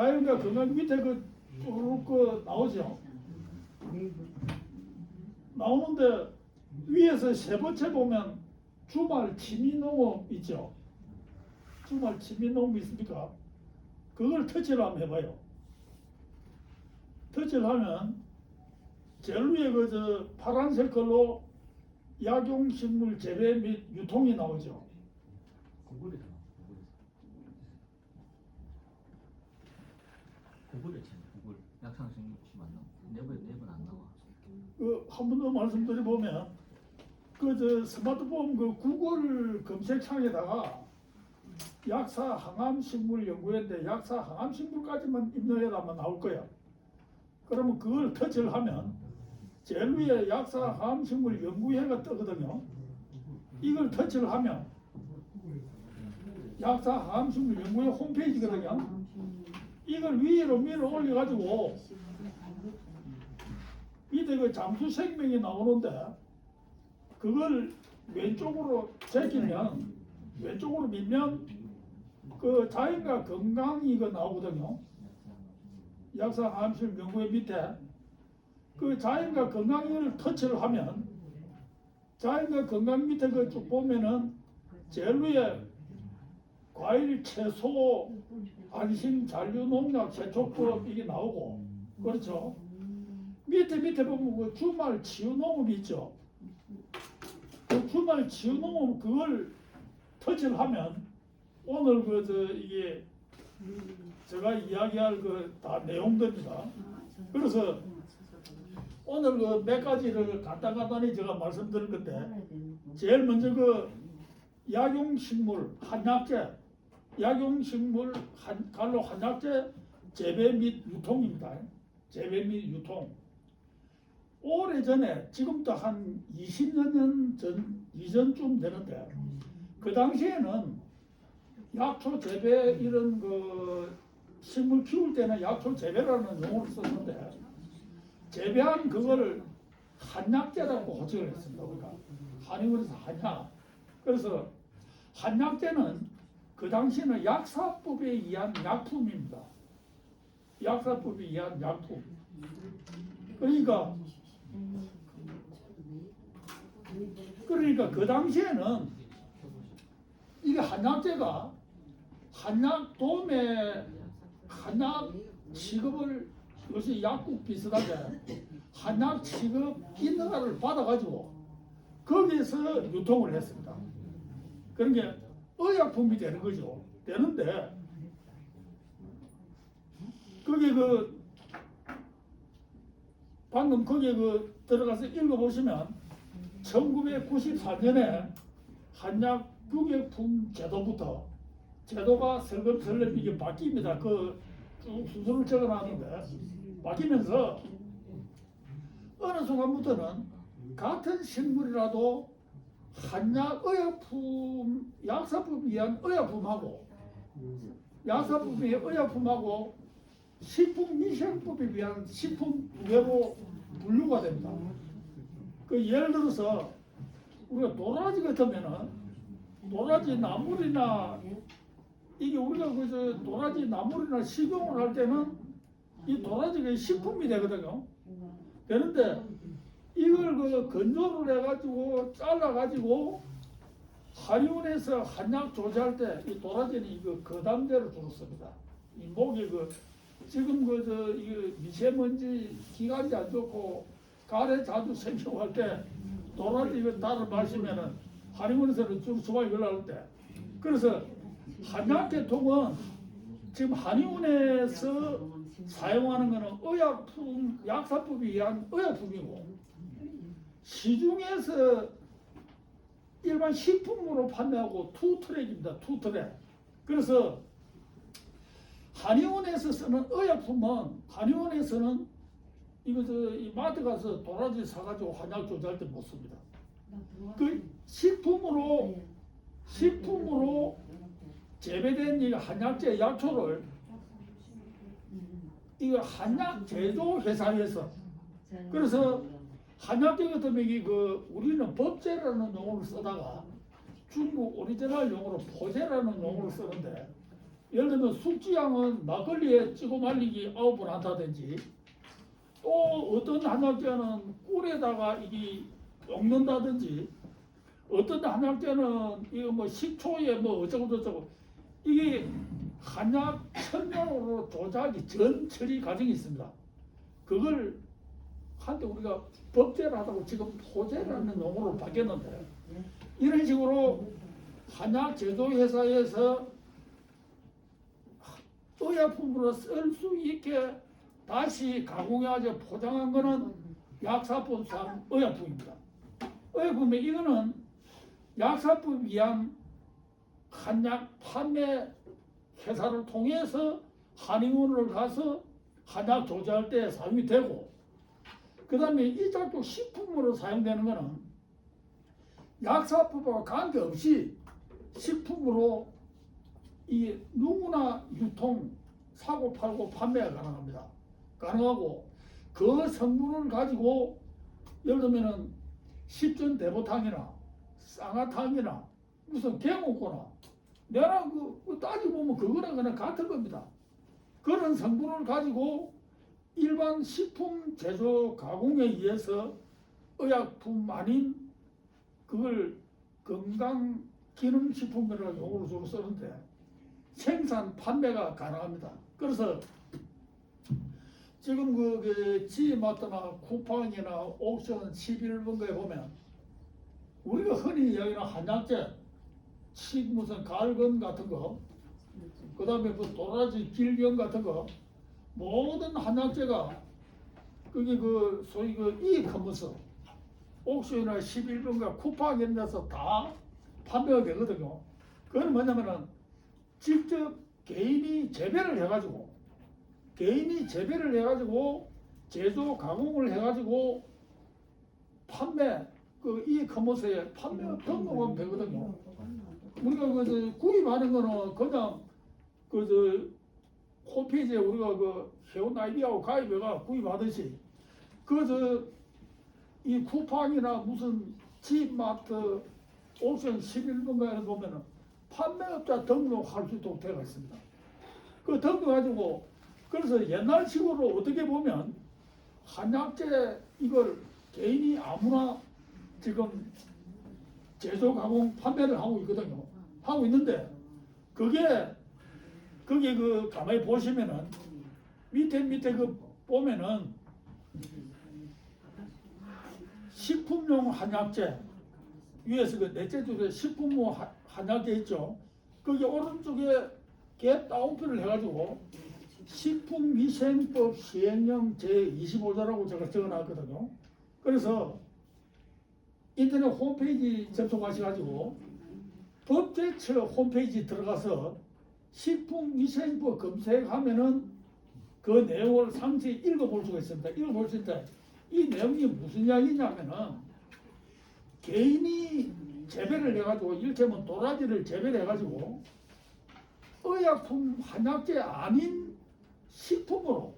자연과 건강 밑에 쭉 나오죠. 나오는데 위에서 세 번째 보면 주말 취미농업 있죠. 주말 취미농업 있습니까? 그걸 터치를 한번 해봐요. 터치를 하면 제일 위에 파란색 걸로 약용식물 재배 및 유통이 나오죠. 구글에 구글 약상식물 치면 안 나와. 네번 안 나와. 한 번 더 말씀드려보면 스마트폰 구글 검색창에다가 약사 항암식물 연구회인데 약사 항암식물까지만 입력해라면 나올 거예요. 그러면 그걸 터치를 하면 제일 위에 약사 항암식물 연구회가 뜨거든요. 이걸 터치를 하면 약사 항암식물 연구회 홈페이지거든요. 이걸 위로 밀어 올려가지고 밑에 잠수 생명이 나오는데 그걸 왼쪽으로 제끼면 왼쪽으로 밀면 자연과 건강이 나오거든요. 약사 항암식물 연구회 밑에 자연과 건강을 터치를 하면 자연과 건강 밑에 쭉 보면은 제일 위에 과일, 채소, 안심, 잔류, 농약, 제초법 이게 나오고 그렇죠. 밑에 보면 주말 치유농업이 있죠. 주말 치유농업 그걸 터치를 하면 오늘 이게 제가 이야기할 다 내용들입니다. 그래서 오늘 몇 가지를 간단히 제가 말씀드릴 건데 제일 먼저 약용식물 한약재 약용식물 갈로 한약재 재배 및 유통입니다. 재배 및 유통. 오래전에 지금부터 한 20년 이전쯤 되는데 그 당시에는 약초 재배 이런 식물 키울 때는 약초 재배라는 용어를 썼는데 재배한 그거를 한약재라고 호칭을 했습니다. 우리가 한의원에서 한약. 그래서 한약재는 그 당시에는 약사법에 의한 약품입니다. 약사법에 의한 약품. 그러니까 그 당시에는 이게 한약재가 한약 도매 한약 취급을 요새 약국 비슷하게 한약 취급 인허가를 받아가지고 거기에서 유통을 했습니다. 그런 게 의약품이 되는 거죠. 되는데 거기 방금 거기에 들어가서 읽어보시면 1994년에 한약 유객품 제도부터 제도가 설렁설렁 이게 바뀝니다. 쭉 순서를 적어놨는데 바뀌면서 어느 순간부터는 같은 식물이라도 한약 의약품 약사법에 의한 의약품하고 약사법에 의한 의약품하고 식품위생법에 의한 식품 두 개로 분류가 됩니다. 예를 들어서 우리가 도라지 같으면은 도라지 나물이나 이게 우리가 도라지 나물이나 식용을 할 때는 이 도라지가 식품이 되거든요. 되는데 이걸 건조를 해가지고 잘라가지고 한의원에서 한약 조제할 때 이 도라지는 이거 거담제를 주로 씁니다. 이 목이 지금 이 미세먼지 기관지 안 좋고 가래 자주 생기고 할 때 도라지 이거 따로 마시면은 한의원에서는 좀 수박이 올라올 때 그래서 한약계통은 지금 한의원에서 사용하는 것은 의약품, 약사법에 의한 의약품이고 시중에서 일반 식품으로 판매하고 투트랙입니다. 투트랙. 그래서 한의원에서 쓰는 의약품은 한의원에서는 이 마트 가서 도라지 사가지고 한약 조제할 때 못 씁니다. 식품으로 재배된 이 한약재 약초를 이거 한약 제조 회사에서 그래서 한약재 같은 경우 우리는 법제라는 용어를 쓰다가 중국 오리지널 용어로 포제라는 용어를 쓰는데 예를 들면 숙지향은 막걸리에 찍어 말리기 9번 한다든지, 또 어떤 한약재는 꿀에다가 이게 엮는다든지, 어떤 한약재는 이거 뭐 식초에 뭐 어쩌고 저쩌고, 이게 한약 천연으로 조작이 전 처리 과정이 있습니다. 그걸 한때 우리가 법제를 하다고 지금 호제라는 용어로 바뀌었는데, 이런 식으로 한약 제조회사에서 의약품으로 쓸 수 있게 다시 가공해가지고 포장한 거는 약사법상 의약품입니다. 의약품에 이거는 약사법 위한 한약 판매 회사를 통해서 한의원을 가서 한약 조제할 때 사용이 되고, 그 다음에 이 작도 식품으로 사용되는 거는 약사법과 관계없이 식품으로 이 누구나 유통, 사고 팔고 판매가 가능합니다. 가능하고, 그 성분을 가지고 예를 들면은 십전대보탕이나 쌍화탕이나 무슨 갱옥고나 내가 그 따지고 보면 그거랑 그냥 같은 겁니다. 그런 성분을 가지고 일반 식품 제조 가공에 의해서 의약품 아닌 그걸 건강기능식품이라고 용어로 주로 쓰는데 생산 판매가 가능합니다. 그래서 지금 그 지마트나 쿠팡이나 옥션 11번가에 보면 우리가 흔히 이야기하는 한약재, 무슨 갈건 같은 거, 그 다음에 뭐 도라지 길경 같은 거, 모든 한약재가 그게 그 소위 그 이커머스, 옥션이나 11번가 쿠팡 이런 데서 다 판매가 되거든요. 그건 뭐냐면은 직접 개인이 재배를 해가지고 제조 가공을 해가지고 판매 그 이커머스에 판매 등록하면 되거든요. 우리가 그 구입하는 거는 그냥 그 홈페이지에 우리가 그 회원 아이디하고 가입해가 구입하듯이 이 쿠팡이나 무슨 지마트 옥션 11번가에 보면은 판매업자 등록할 수 있도록 되어 있습니다. 그 등록가지고 그래서 옛날식으로 어떻게 보면 한약재 이걸 개인이 아무나 지금 제조 가공 판매를 하고 있거든요. 하고 있는데 그게 그 가만히 보시면은 밑에 그 보면은 식품용 한약재 위에서 그 넷째 줄에 식품용 한약재 있죠. 거기 오른쪽에 갭 다운표를 해가지고 식품위생법 시행령 제25조라고 제가 적어놨거든요. 그래서 인터넷 홈페이지 접속하셔가지고 법제처 홈페이지 들어가서 식품위생법 검색하면은 그 내용을 상세히 읽어볼 수가 있습니다. 읽어볼 수 있는데 이 내용이 무슨 이야기냐면은 개인이 재배를 해가지고 이렇게 하면 도라지를 재배를 해가지고 의약품 한약재 아닌 식품으로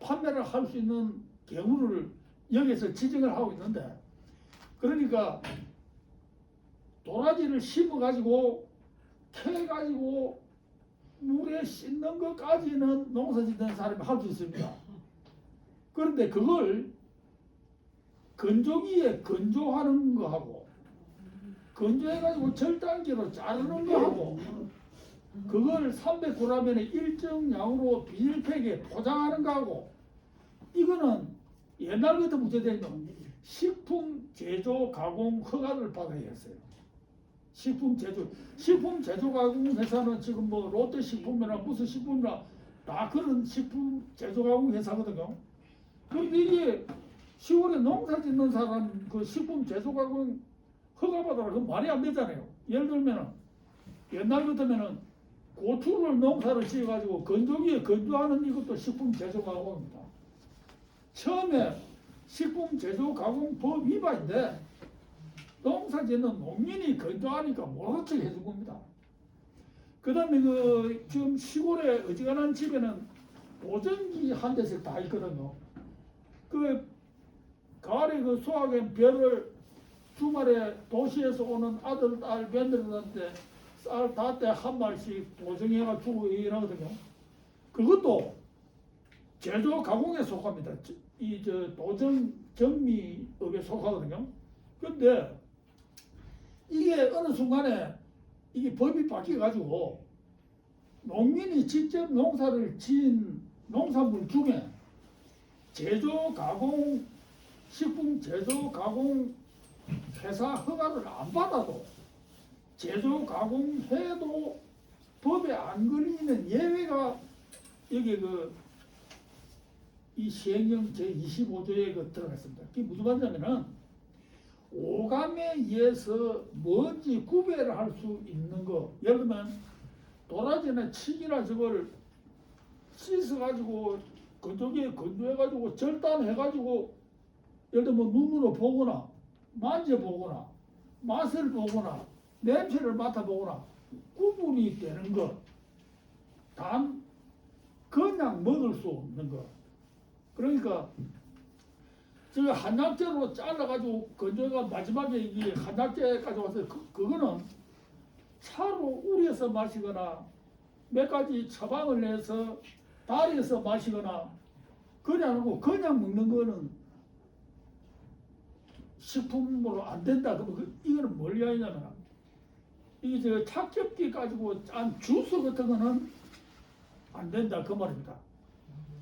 판매를 할 수 있는 경우를 여기서 지정을 하고 있는데, 그러니까 도라지를 심어가지고 캐가지고 물에 씻는 것까지는 농사짓는 사람이 할 수 있습니다. 그런데 그걸 건조기에 건조하는 거하고 건조해가지고 절단기로 자르는 거하고 그걸 300g의 일정 양으로 비닐팩에 포장하는 거하고 이거는 옛날 같은 문제되면 식품 제조 가공 허가를 받아야 했어요. 식품 제조 가공 회사는 지금 뭐 롯데식품이나 무슨 식품이나 다 그런 식품 제조 가공 회사거든요. 그런데 이게 시골에 농사 짓는 사람 그 식품 제조 가공 허가 받아라 그건 말이 안 되잖아요. 예를 들면은 옛날 같으면은 고추를 농사를 지어가지고 건조기에 건조하는 이것도 식품 제조 가공입니다. 처음에 식품 제조 가공법 위반인데 농사 짓는 농민이 건조하니까 모른 척 해준 겁니다. 그 다음에 그 지금 시골에 어지간한 집에는 보정기 한 대씩 다 있거든요. 그 가을에 그 수확한 벼를 주말에 도시에서 오는 아들, 딸, 며느리한테 쌀 다 때 한 마리씩 도정해가지고 일하거든요. 그것도 제조 가공에 속합니다. 이 저 도정 정미업에 속하거든요. 근데 이게 어느 순간에 이게 법이 바뀌어가지고 농민이 직접 농사를 지은 농산물 중에 제조 가공 식품 제조 가공 회사 허가를 안 받아도 제조 가공해도 법에 안 걸리는 예외가 여기 이 시행령 제25조에 들어가 있습니다. 그게 무슨 말이냐면은 오감에 의해서 뭔지 구별을 할 수 있는 거. 예를 들면 도라지나 칡이나 저걸 씻어가지고 그쪽에 건조해가지고 절단해가지고 예를 들면 눈으로 보거나 만져보거나 맛을 보거나 냄새를 맡아보거나 구분이 되는 것. 단 그냥 먹을 수 없는 것. 그러니까 저 한약재로 잘라가지고 건조가 마지막에 이게 한약재까지 와서 그거는 차로 우려서 마시거나 몇 가지 처방을 내서 달여서 마시거나 그냥 하고 그냥 먹는 거는 식품으로 안 된다. 그러면 이거는 뭘 이야기냐면 이게 저 착즙기 가지고 짠 주스 같은 거는 안 된다 그 말입니다.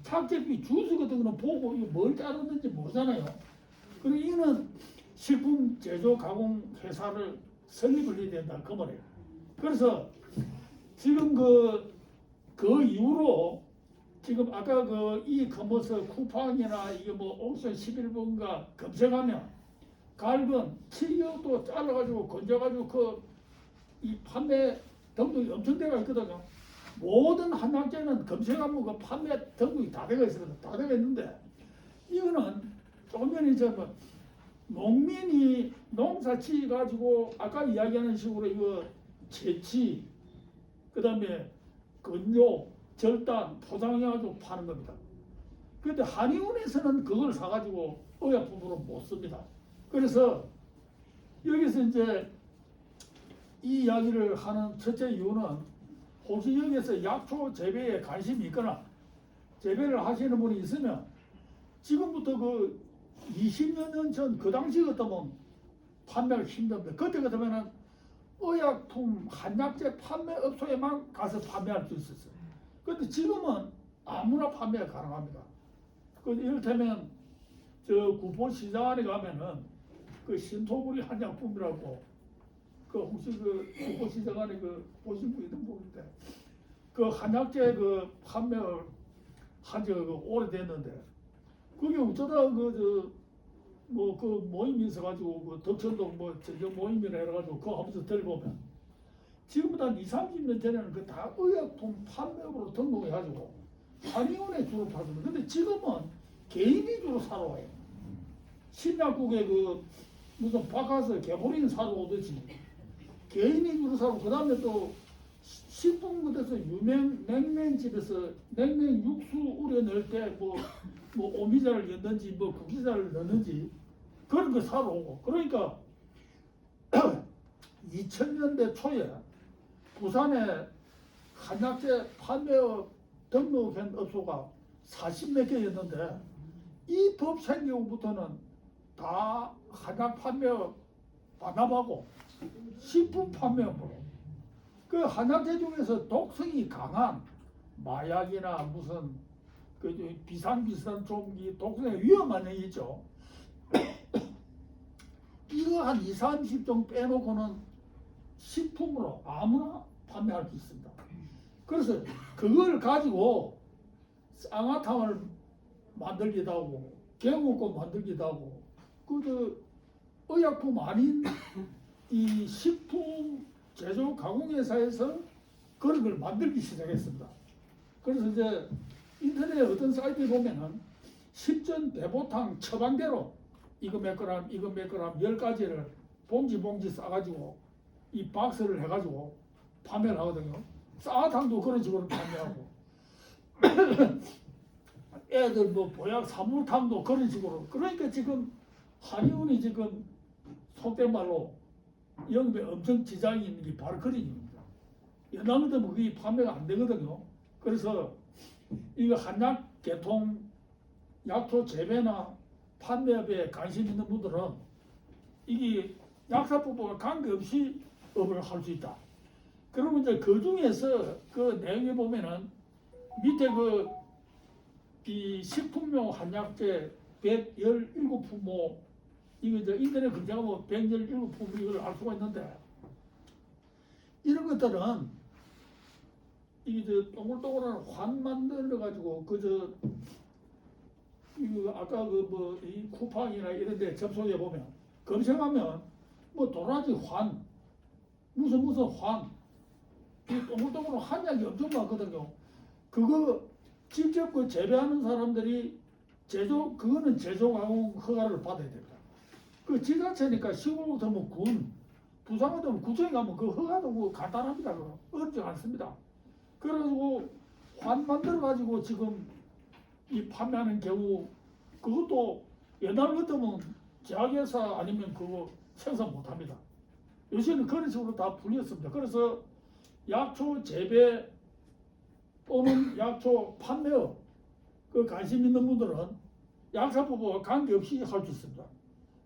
착즙기 주스 같은 거는 보고 이거 뭘 자르는지 모르잖아요. 그리고 이거는 식품 제조 가공 회사를 설립을 해야 된다 그 말이에요. 그래서 지금 그 이후로 지금 아까 이 커머스 쿠팡이나 이게 뭐 옥션 11번가 검색하면 갈근 치료도 잘라가지고 건져가지고 이 판매 등록이 엄청 돼가 있거든요. 모든 한약재는 검색하면 그 판매 등록이 다 되어 있습니다. 다 되어 있는데 이거는 조금 전에 뭐 농민이 농사 지어가지고 아까 이야기하는 식으로 이거 채취 그다음에 건조 절단 포장해가지고 파는 겁니다. 그런데 한의원에서는 그걸 사가지고 의약품으로 못 씁니다. 그래서 여기서 이제 이 이야기를 하는 첫째 이유는 혹시 여기서 약초 재배에 관심이 있거나 재배를 하시는 분이 있으면 지금부터 20여 년 전 그 당시 같으면 판매가 힘듭니다. 그때 같으면은 의약품 한약재 판매업소에만 가서 판매할 수 있었어요. 그런데 지금은 아무나 판매가 가능합니다. 이를테면 저 구포시장 안에 가면은 신토부리 한약품이라고 혹시 구포시장 안에 보신 분 있는 모르는데 한약재 판매를 한 지가 오래됐는데 그게 어쩌다 모임이 있어가지고 덕천동 전경 모임이라 해가지고 그거 하면서 들어보면 지금보다 한 20-30년 전에는 다 의약품 판매업으로 등록해가지고 한의원에 주로 팔거든요. 근데 지금은 개인이 주로 사러 와요. 신약국에 무슨 바카스 개보린 사러 오듯이 개인이 주로 사고 그다음에 또 식품부에서 유명 냉면집에서 냉면 육수 우려낼 때 뭐 오미자를 넣는지 국기자를 넣는지 그런 거 사러 오고 그러니까 2000년대 초에 부산에 한약재 판매업 등록한 업소가 40몇 개였는데 이 법 생기고부터는 다 한약 판매업 반납하고 식품 판매업으로 한약재 중에서 독성이 강한 마약이나 무슨 비슷한 종기 독성이 위험한 게 있죠. 이거 한 20-30종 빼놓고는 식품으로 아무나 판매할 수 있습니다. 그래서 그걸 가지고 쌍화탕을 만들기도 하고 개물고 만들기도 하고 의약품 아닌 이 식품 제조 가공회사에서 그런 걸 만들기 시작했습니다. 그래서 이제 인터넷에 어떤 사이트에 보면은 십전 대보탕 처방대로 이거 몇 그램, 이거 몇 그램 10가지를 봉지 싸가지고 이 박스를 해가지고 판매를 하거든요. 쌍화탕도 그런 식으로 판매하고 애들 보약 사물탕도 그런 식으로. 그러니까 지금 한의원이 지금 속된 말로 영업에 엄청 지장이 있는 게 바로 그런 이유입니다. 연합은 그게 판매가 안 되거든요. 그래서 이거 한약 개통 약초 재배나 판매업에 관심 있는 분들은 이게 약사법과 관계없이 업을 할 수 있다. 그러면 이제 그 중에서 그 내용에 보면은 밑에 이 식품용 한약재 117품목 이거 이제 인터넷 검색하면 117품목 이걸 알 수가 있는데 이런 것들은 이게 저 동글동글한 환 만들어 가지고 이거 아까 이 쿠팡이나 이런 데 접속해 보면 검색하면 뭐 도라지 환 무슨 환 이 동글동글한 한약이 엄청 많거든요. 그거 직접 그 재배하는 사람들이 그거는 제조 가공 허가를 받아야 됩니다. 그 지자체니까 시골부터 뭐 부산 같으면 구청에 가면 그 허가도 뭐 간단합니다. 그거 어렵지 않습니다. 그래가지고 환 만들어가지고 지금 이 판매하는 경우 그것도 옛날 같으면 제약회사 아니면 그거 생산 못합니다. 요새는 그런 식으로 다 풀렸습니다. 그래서 약초 재배 또는 약초 판매업 그 관심 있는 분들은 약사법과 관계없이 할 수 있습니다.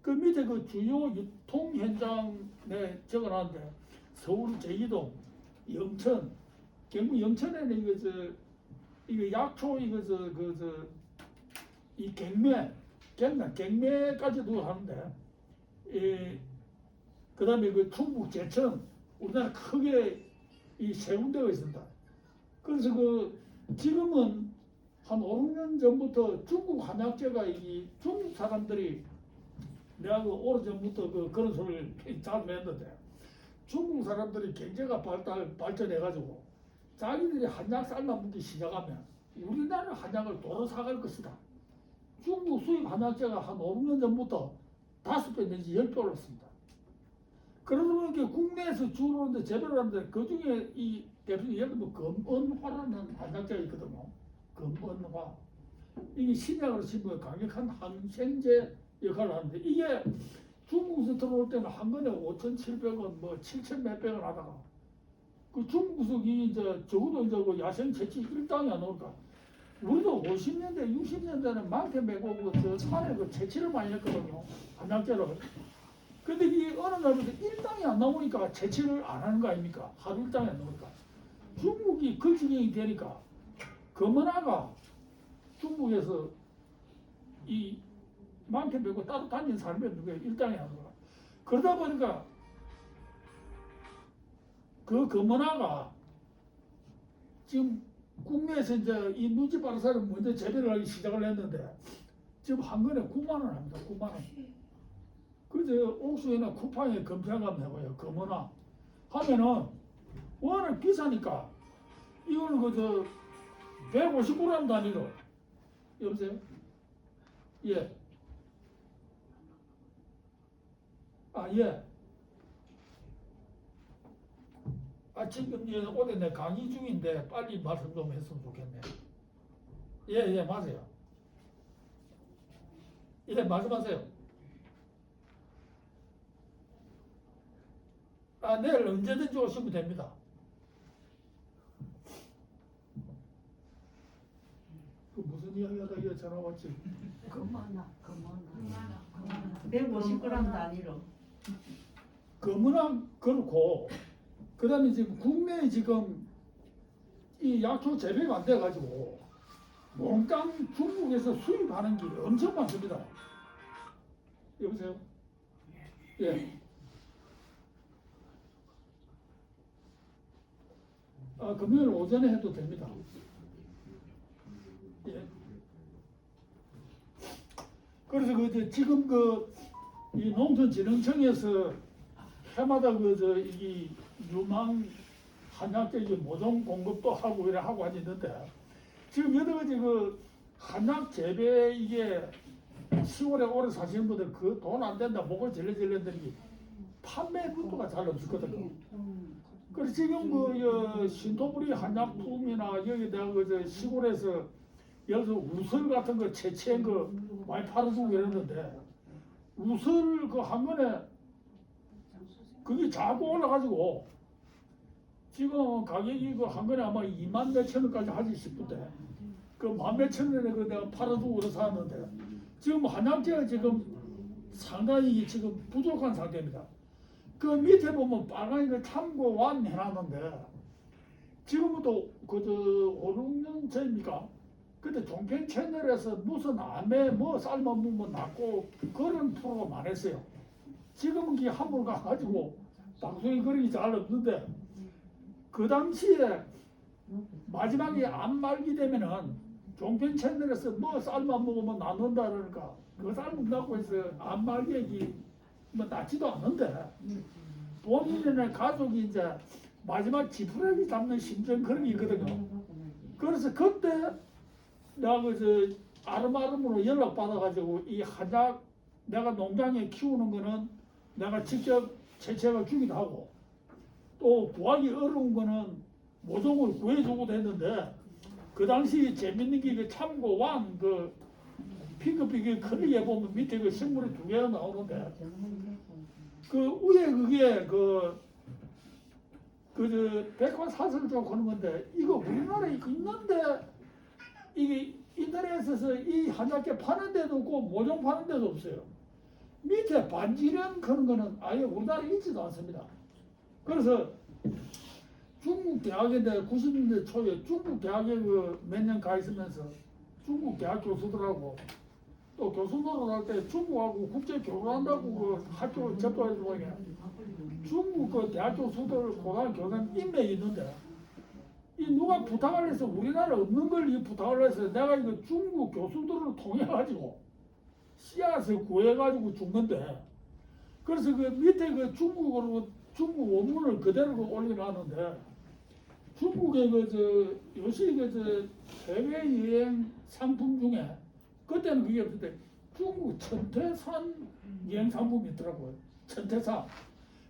그 밑에 그 주요 유통 현장에 적어놨는데 서울 제이동, 영천, 경북 영천에는 이거 약초 이 갱매까지도 하는데 그다음에 그 충북 제천 우리나라 크게 이 세 군데가 있습니다. 그래서 지금은 한 5, 6년 전부터 중국 한약재가 이 중국 사람들이 내가 오래전부터 그런 소리를 자주 했는데 중국 사람들이 경제가 발전해가지고 자기들이 한약 삶아먹기 시작하면 우리나라 한약을 도로 사갈 것이다. 중국 수입 한약재가 한 5, 6년 전부터 5배 내지 10배 올랐습니다. 그러다 보니까 국내에서 주로 재배를 하는데 그 중에 이 대표적인 예를 들면 금은화라는 한약재가 있거든요. 금은화. 이게 신약으로 치면 강력한 항생제 역할을 하는데 이게 중국에서 들어올 때는 한 건에 5,700원, 뭐 7,000 몇백원 하다가 그 중국이 이제 적어도 이제 그 야생 채취 1당이 안 나올까. 우리도 50년대, 60년대는 많게 메고 저 산에 채취를 많이 했거든요. 한약재를. 근데 이게 어느 날부터 1당이 안 나오니까 채취를 안 하는 거 아닙니까? 하루 1당이 안 나오니까. 중국이 그 지경이 되니까 금은화가 중국에서 이 많게 메고 따로 다니는 사람이 없는 거예요. 1당이 안 나오니까. 그러다 보니까 그 금은화가 지금 국내에서 이제 이 누지 바르사를 먼저 재배를 하기 시작을 했는데 지금 한 건에 9만 원 합니다. 9만 원. 그저 옥수수나 쿠팡에 검색하면 해봐요. 금은화 하면은 워낙 비싸니까 이거는 150g 단위로 여보세요? 예. 예. 지금 오늘 내 강의 중인데 빨리 말씀 좀 했으면 좋겠네. 예, 맞아요. 예, 말씀하세요. 내일 언제든지 오시면 됩니다. 무슨 이야기 하다 이게 전화 왔지? 금은화 150g 단위로. 금은화 그렇고 그 다음에 지금 국내에 지금 이 약초 재배가 안 돼가지고 몽땅 중국에서 수입하는 게 엄청 많습니다. 여보세요? 예. 금요일 오전에 해도 됩니다. 예. 그래서 지금 이 농촌진흥청에서 해마다 이 유망 한약재 모종 공급도 하고 이래 하고 있는데 지금 여러 가지 한약 재배 이게 시골에 오래 사시는 분들 그 돈 안 된다 목을 질러질러들이 판매 분도가 잘 없었거든요. 그래서 지금 신토부리 한약품이나 여기다가 시골에서 예를 들어 우설 같은 거 채취한 거 많이 팔아주고 이랬는데 우설 한 건에 그게 자꾸 올라가지고 지금 가격이 그 한 건에 아마 2만 몇천 원까지 하지 싶은데 그 만 몇천 원에 그 내가 팔아두고 샀는데 지금 한약재가 지금 상당히 지금 부족한 상태입니다. 그 밑에 보면 빨간 거 참고 완 해놨는데 지금부터 그저 5, 6년 전입니까? 그때 종편 채널에서 무슨 암에 뭐 삶아먹으면 뭐 낫고 그런 프로가 많았어요. 지금은 그게 한물 가가지고 방송이 그렇게 잘 없는데 그 당시에 마지막에 암 말기 되면은 종편 채널에서 뭐 삶아 먹으면 낫는다 그러니까 그 삶는다고 해서 암 말기에 뭐 낫지도 않는데 본인의 가족이 이제 마지막 지푸라기 잡는 심정 그런 게 있거든요. 그래서 그때 내가 그 아름아름으로 연락 받아가지고 이 한약 내가 농장에 키우는 거는 내가 직접 채취해가 주기도 하고 또 구하기 어려운 거는 모종을 구해주고도 했는데 그 당시 재밌는 게 그 참고 왕 그 핑크빛 크게 보면 밑에 그 식물이 두 개가 나오는데 그 위에 그게 그 백화사슬 쪽 하는 건데 이거 우리나라에 있는데 이게 인터넷에서 이 한약재 파는 데도 없고 모종 파는 데도 없어요. 밑에 반지름 그런 거는 아예 우리나라에 있지도 않습니다. 그래서 중국 대학인데 90년대 초에 중국 대학에 그 몇 년 가 있으면서 중국 대학 교수들하고 또 교수 노릇할 때 중국하고 국제 교류한다고 그 학교 접촉해서 보니까 중국 그 대학 교수들 고등학교 교수님 인맥이 있는데 이 누가 부탁을 해서 우리나라 없는 걸 이 부탁을 해서 내가 이거 중국 교수들을 통해 가지고 씨앗을 구해 가지고 준 건데 그래서 그 밑에 그 중국어로 중국 원문을 그대로 올려놨는데 중국의 요새 해외 여행 상품 중에 그때는 그게 없는데 중국 천태산 여행 상품이 있더라고요.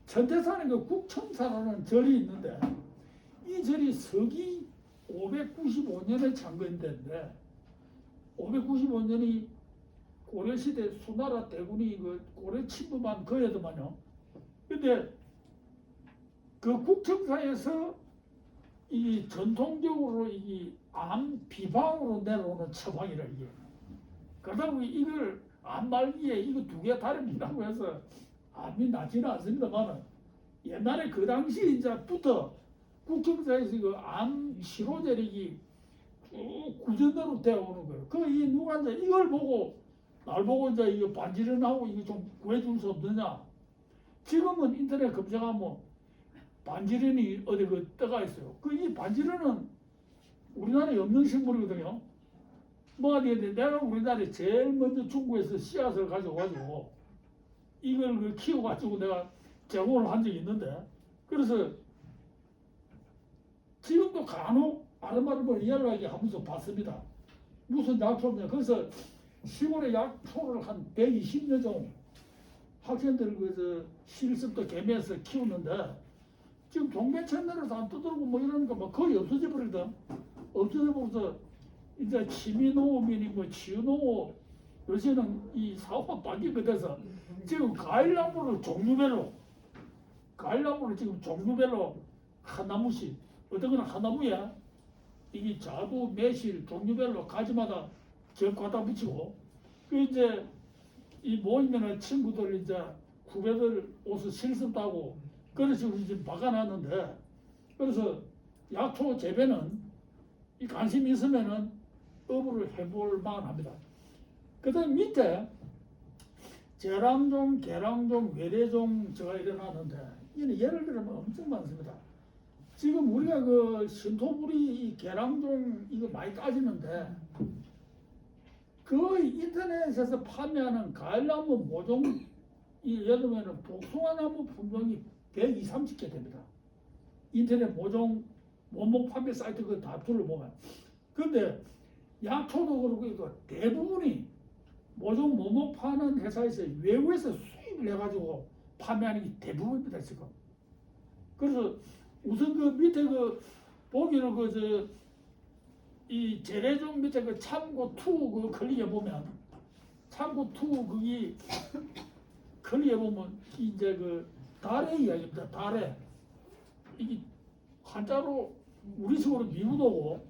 천태산에 그 국천사라는 절이 있는데 이 절이 서기 595년에 창건됐는데 595년이 고려시대 수나라 대군이 그 고려 침범한 거에도만요. 근데 그 국청사에서 이 전통적으로 이 암 비방으로 내려오는 처방이라 이게. 그러다 보니 이걸 암 말기에 이거 두 개 다릅니다고 해서 암이 낫지는 않습니다만은 옛날에 그 당시 이제부터 국청사에서 그 암 치료제력이 쭉 구전으로 되어오는 거예요. 그 이 누가 이제 이걸 보고 날 보고 이제 이거 반지른하고 이거 좀 구해줄 수 없느냐? 지금은 인터넷 검색하면 반지른이 어디 그 떠가 있어요. 그 이 반지른은 우리나라에 없는 식물이거든요. 뭐가 되는데 내가 우리나라에 제일 먼저 중국에서 씨앗을 가져가지고 이걸 그 키워가지고 내가 제공을 한 적이 있는데 그래서 지금도 간혹 아름아름을 연락이 하면서 봤습니다. 무슨 약초냐. 그래서 시골에 약초를 한 120여 종 학생들 실습도 개미해서 키우는데 지금 종교 채널에서 안 떠들고 뭐 이러니까 뭐 거의 없어져 버리거든. 없어져 버려서 이제 치미노우민이 뭐 치유노우 요새는 이 사업가 바뀌게 돼서 지금 과일나무를 종류별로 지금 종류별로 한 나무씩 어떤 거는 한 나무야 이게 자두, 매실 종류별로 가지마다 적 갖다 붙이고 그 이제 이 모이면은 친구들 이제 후배들 옷을 실습도 하고 그런 식으로 지금 박아놨는데 그래서 약초 재배는 이 관심이 있으면은 업을 해볼 만합니다. 그다음 밑에 제랑종, 계랑종, 외래종 제가 일어나는데 이는 예를 들면 엄청 많습니다. 지금 우리가 그 신토부리 계랑종 이거 많이 따지는데 그 인터넷에서 판매하는 과일나무 모종 예를 들면 복숭아나무 품종이 120, 30개 됩니다. 인터넷 모종 원목 판매 사이트 그 다 둘러보면 근데 약초도 그렇고 이거 대부분이 모종 원목 파는 회사에서 외국에서 수입을 해가지고 판매하는 게 대부분입니다 지금. 그래서 우선 그 밑에 그 보기를 이 재래종 밑에 그 참고 투 그 클릭해 보면 참고 투 거기 클릭해 보면 이제 그 달의 이야기입니다. 달에 이게 한자로 우리식으로 미우도고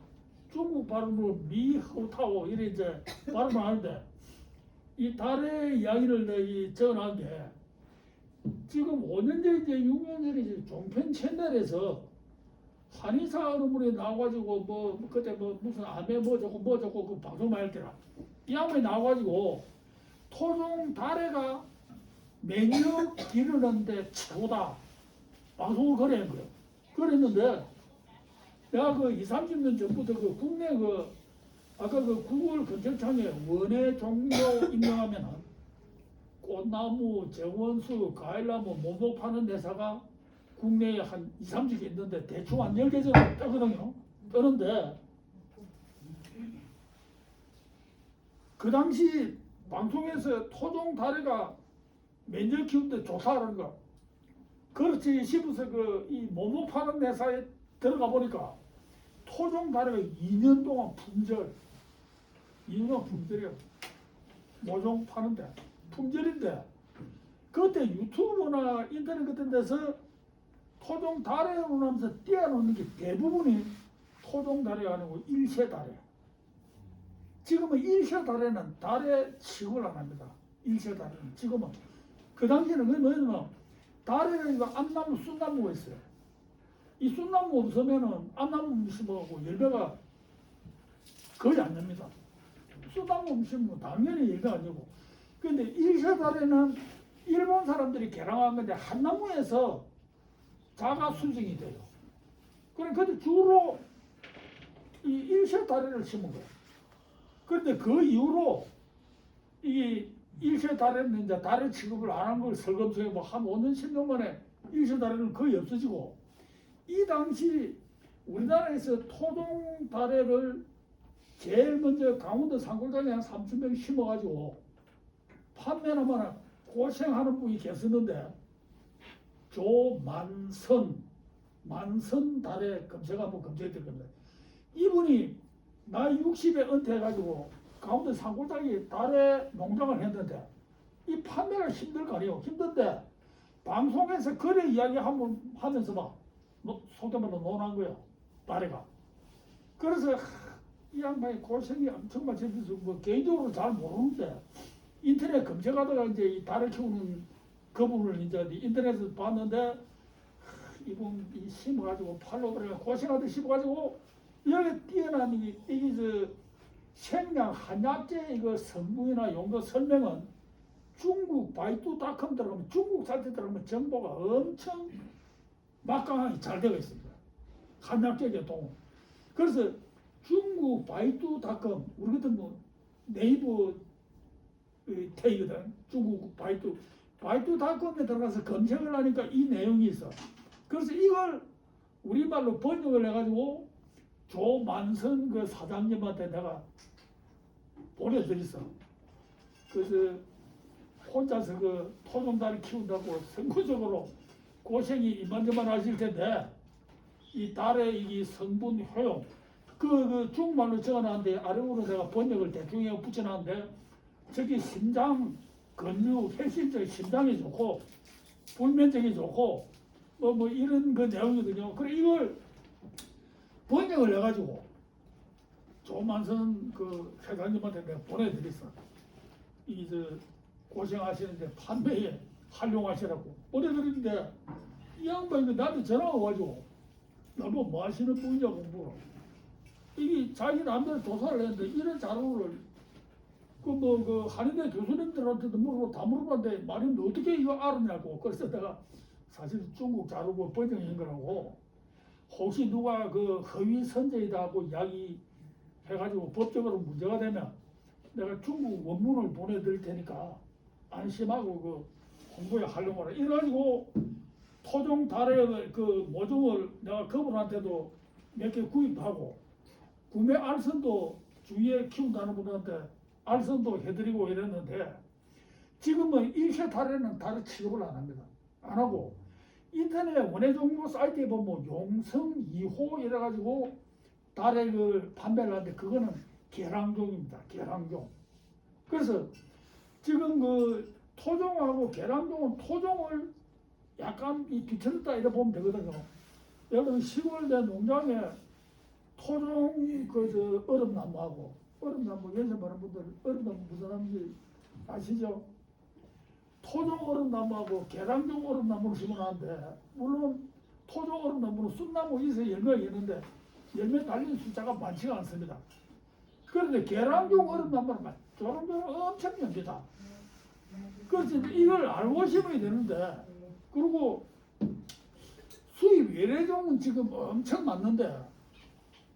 중국 발음으로 미허타오 이래 이제 발음을 하는데 이 달의 이야기를 내가 적어놓은 게 지금 5년 전 이제 6년 전에 이제 종편 채널에서 한의사 어느 분이 나와가지고 뭐 그때 뭐 무슨 암에 뭐 저고 그 방송 많이 할 때라 이 양반이 나와가지고 토종 달해가 면역 기르는데 최고다 방송을 거래한 거예요. 그랬는데 내가 그 20, 30년 전부터 그 국내 그 아까 그 구글 검색창에 원예 종료 입력하면은 꽃나무, 정원수, 과일나무, 모목 파는 회사가 국내에 한 2, 30개 있는데 대충 한 10개 정도 뜨거든요. 뜨는데 그 당시 방송에서 토종 다래가 면역 키우는데 좋다는 거. 그렇지 싶어서 그 이 모목 파는 회사에 들어가 보니까 토종 다래가 2년 동안 품절. 2년 동안 품절이야. 모종 파는데 품절인데 그때 유튜브나 인터넷 같은 데서 토종 다래로 하면서 띄워놓는 게 대부분이 토종 다래가 아니고 일세 다래. 지금은 일세 다래는 다래 취급을 안 합니다. 일세 다래는 지금은 그 당시에는 그게 뭐냐면 다래는 이거 암나무, 순나무가 있어요. 이 순나무 없으면은 암나무 심어갖고 열매가 거의 안 납니다. 순나무 심으면 당연히 열매가 안 되고. 근데 일세 다래는 일본 사람들이 개량한 건데 한 나무에서 자가 수정이 돼요. 그러니까 주로 이 일세 다래를 심은 거예요. 그런데 그 이후로 이 일세 다래는 이제 다래 취급을 안 한 걸 설검소에 뭐 한 5년, 10년 만에 일세 다래는 거의 없어지고 이 당시 우리나라에서 토종 다래를 제일 먼저 강원도 산골장에 한 3,000명 심어가지고 판매하면 고생하는 분이 계셨는데 만선 달에 한번 검색될 겁니다. 이분이 나이 60에 은퇴해가지고 강원도 산골장에 달에 농장을 했는데 이 판매가 힘들 거 아니에요. 힘든데 방송에서 거래 이야기 한번 하면서 막 속된 말로 논한 거예요. 달에가. 그래서 이 양반이 고생이 엄청 많이 해서 뭐 개인적으로 잘 모르는데 인터넷 검색하다가 이제 이 달을 키우는 그분을 이제 인터넷에서 봤는데 이분 이 심어가지고 팔로 그래 고생하듯 심어가지고 여기 뛰어난 이게 저 생량 한약재 이거 성분이나 용도 설명은 중국 바이두닷컴 들어가면 중국 사이트 들어가면 정보가 엄청 막강하게 잘 되어 있습니다. 한약재 계통. 그래서 중국 바이두닷컴 우리 같은 뭐 네이버 테이거든. 중국 바이두닷컴에 들어가서 검색을 하니까 이 내용이 있어. 그래서 이걸 우리말로 번역을 해가지고 조만선 그 사장님한테 내가 보내드렸어. 그래서 혼자서 그 토종다리 키운다고 선구적으로 고생이 이만저만 하실 텐데 이 달의 이 성분 효용 그 중국말로 적어놨는데 아래로 내가 번역을 대충 해 붙여놨는데 저기 심장 근육 혈심적 심장이 좋고 불면증이 좋고 뭐 이런 그 내용이거든요. 그래 이걸 번역을 해가지고 조만선 그 회장님한테 내가 보내드렸어. 이 저 고생하시는데 판매에 활용하시라고 보내드렸는데 이 양반이 나한테 전화가 와가지고 나보고 뭐 하시는 분이냐고 물어. 이게 자기 남들 조사를 했는데 이런 자료를 그 한의대 교수님들한테도 물어보고 다 물어봤는데 말인데 어떻게 이거 알았냐고. 그래서 내가 사실 중국 자료고 번역한 거라고. 혹시 누가 그 허위 선제이다 하고 이야기 해가지고 법적으로 문제가 되면 내가 중국 원문을 보내드릴 테니까 안심하고 그 홍보에 활용하라. 이래가지고 토종 달의 그 모종을 내가 그분한테도 몇 개 구입하고 구매 알선도 주위에 키운다는 분한테 알선도 해드리고 이랬는데 지금은 일세 달에는 달을 취급을 안 합니다. 안 하고 인터넷 원예종로 사이트에 보면 뭐 용성 2호 이래가지고 달에 그 판매를 하는데 그거는 계량종입니다. 계량종. 그래서 지금 그 토종하고 계량종은 토종을 약간 이 비틀었다 이래 보면 되거든요. 여러분 시골 내 농장에 토종 그저 얼음나무하고 얼음나무 예전 많은 분들 얼음나무 무슨 나무인지 아시죠? 토종 얼음나무하고 계량종 얼음나무를 심어놨는데 물론 토종 얼음나무는 쑥나무 잎에 열매가 있는데 열매 달린 숫자가 많지가 않습니다. 그런데 계량종 얼음나무는 조롱조롱 엄청 엽니다. 그래서 이걸 알고 심어야 되는데 그리고 수입 외래종은 지금 엄청 많는데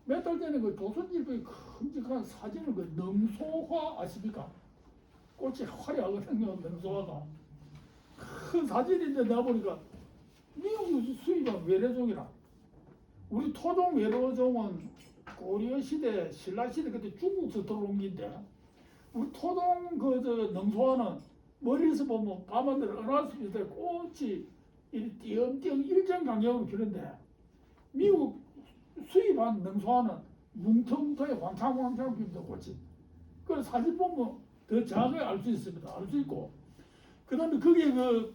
몇 달 전에 그 조선일보에 큼직한 사진을 그 능소화 아십니까? 꽃이 화려하거든요. 능소화가 큰 사진인데 내가 보니까 미국 수입은 외래종이라 우리 토종 외래종은 고려 시대 신라 시대 그때 중국에서 들어온 게인데 우리 토종 그 능소화는 머리에서 보면 밤하늘 은하수에 꽃이 띄엄띄엄 일정 간격으로 피는데 미국 수입한 능소화는 뭉텅뭉텅해 왕창왕창 핍니다 꽃이. 그래서 사진 보면 더 정확하게 알 수 있습니다. 알 수 있고 그 다음에 거기에 그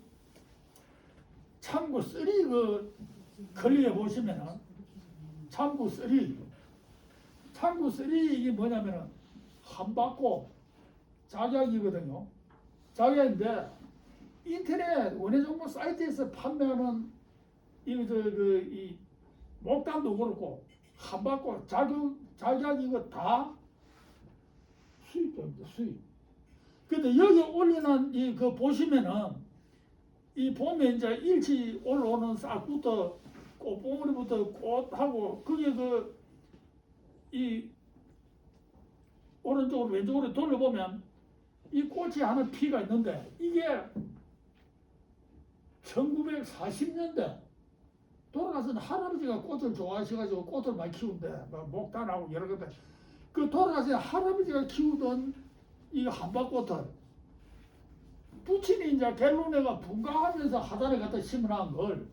참고 쓰리 그 걸리에 보시면은 참고 쓰리 이게 뭐냐면은 한바꽃 작약이거든요. 작약인데 인터넷 원예정보 사이트에서 판매하는 이거 이 목단도 그렇고 한바꽃 작약 이거 다 수입입니다. 수입. 근데 여기 올리는 이 그 보시면은 이 보면 이제 일치 올라오는 싹부터 꽃봉오리부터 꽃하고 그게 그 이 오른쪽으로 왼쪽으로 돌려보면 이 꽃이 하는 피가 있는데 이게 1940년대 돌아가신 할아버지가 꽃을 좋아하셔가지고 꽃을 많이 키운대 목단하고 여러 가지 그 돌아가신 할아버지가 키우던 이 한박꽃을 부친이 이제 갤로네가 분가하면서 하단에 갖다 심어놓은 걸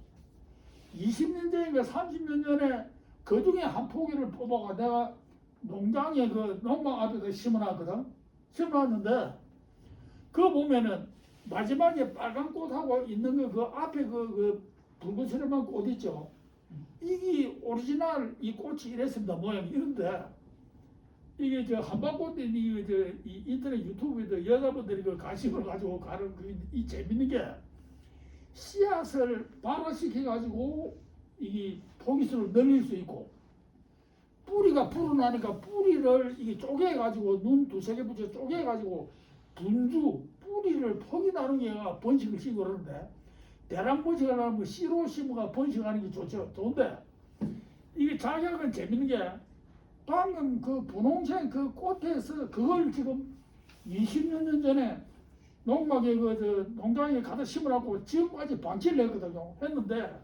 20년 전인가 30년 전에 그 중에 한 포기를 뽑아가 내가 농장에 그 농방 앞에 심어놨거든. 심어놨는데 그거 보면은 마지막에 빨간 꽃하고 있는 거 그 앞에 그 붉은스름한 꽃 있죠. 이게 오리지널 이 꽃이 이랬습니다. 모양이 이런데 이게 저 한박꽃 이 인터넷 유튜브에도 여자분들이 그 관심을 가지고 가는 이 재밌는 게 씨앗을 발화시켜 가지고 이게 포기수를 늘릴 수 있고 뿌리가 불어나니까 뿌리를 이게 쪼개 가지고 눈 두세 개 붙여 쪼개 가지고 분주 뿌리를 포기 나누기가 번식을 시키고 그러는데 대량 번식을 하면 씨로 심어가 번식하는 게 좋죠. 좋은데 이게 작약은 재밌는 게 방금 그 분홍색 그 꽃에서 그걸 지금 20년 전에 농막에 농장에 가다 심으라고 지금까지 방치를 했거든요. 했는데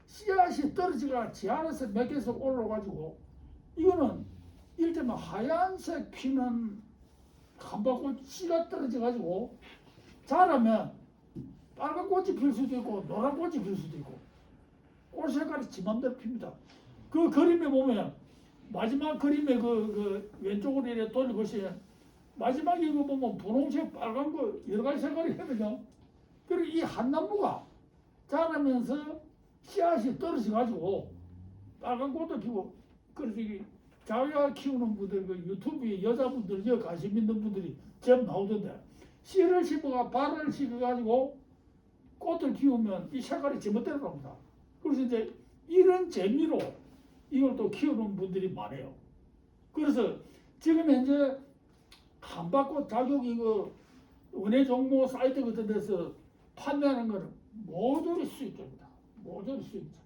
씨앗이 떨어지가 지 안에서 몇 개씩 올라가지고 이거는 일테면 하얀색 피는 한박꽃 씨가 떨어져가지고 자라면 빨간 꽃이 필 수도 있고 노란 꽃이 필 수도 있고 꽃 색깔이 지 맘대로 핍니다. 그 그림에 보면 마지막 그림에 그 왼쪽으로 이렇게 돌려보시면 마지막에 이거 보면 분홍색 빨간 거 여러 가지 색깔이 있거든요. 그리고 이 한 나무가 자라면서 씨앗이 떨어져가지고 빨간 꽃도 피고 그래서 이게 자기가 키우는 분들 그 유튜브에 여자분들 여 관심 있는 분들이 제법 나오던데 씨를 심어가 발을 씻어가지고 꽃을 키우면 이 색깔이 제멋대로 나옵니다. 그래서 이제 이런 재미로 이걸 또 키우는 분들이 많아요. 그래서 지금 현재 한박꽃 자격 이거 원예정보 사이트 같은 데서 판매하는 거는 모조리 수입됩니다. 모조리 수입니다.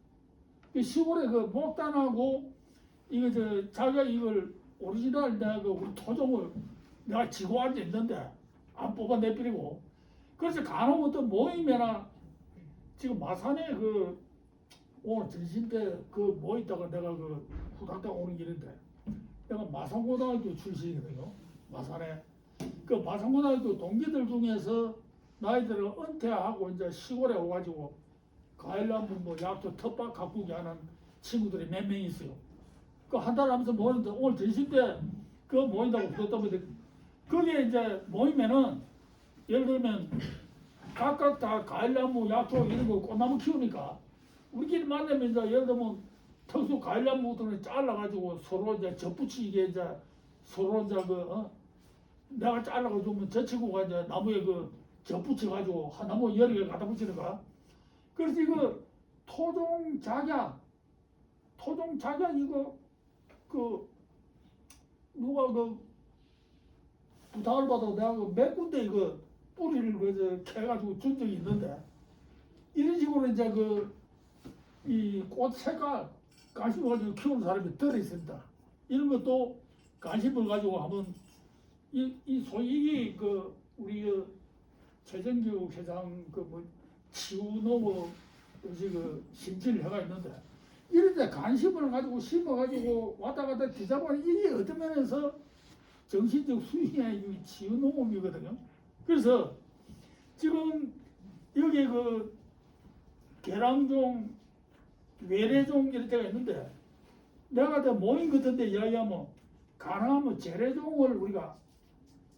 그 시골에 그 목단하고 이거 자기가 이걸 오리지널 내가 그 우리 토종을 내가 지고 앉아 있는데 안 뽑아내버리고 그래서 간혹 어떤 모임이나 지금 마산에 그 오늘 전신 때 그 뭐 있다가 내가 그 후닥닥 오는 길인데 내가 마산고등학교 출신이거든요. 마산에 그 마산고등학교 동기들 중에서 나이들을 은퇴하고 이제 시골에 오가지고 과일나무 뭐 약초 텃밭 가꾸기 하는 친구들이 몇 명 있어요. 그 한 달 하면서 모이는데 오늘 전신 때 그거 모인다고 그랬단 말이에요. 거기에 이제 모이면은 예를 들면 각각 다 과일나무, 약초 이런 거 꽃나무 키우니까 우리끼리 만나면 이제 예를 들면 특수 과일나무부터는 잘라가지고 서로 이제 접붙이게 이제 서로 이제 내가 잘라가 주면 저 친구가 이제 나무에 그 접붙여가지고 한 나무 여러 개 갖다 붙이는 거야. 그래서 이거 토종작약 이거 그 누가 그 부탁을 받아서 내가 그 몇 군데 이거 뿌리를 그 캐가지고 준 적이 있는데 이런 식으로 이제 이 꽃 색깔 관심을 가지고 키우는 사람이 들어 있습니다. 이런 것도 관심을 가지고 하면 이 소위 우리 최정규 회장 치유농업 심지를 해가 있는데 이런데 관심을 가지고 심어가지고 왔다 갔다 뒤잡아보니 이게 어떤 면에서 정신적 수행의 치유농업이거든요. 그래서 지금 여기 계량종, 외래종 이런 데가 있는데 내가 다 모임 같은 데 이야기하면 가능하면 재래종을 우리가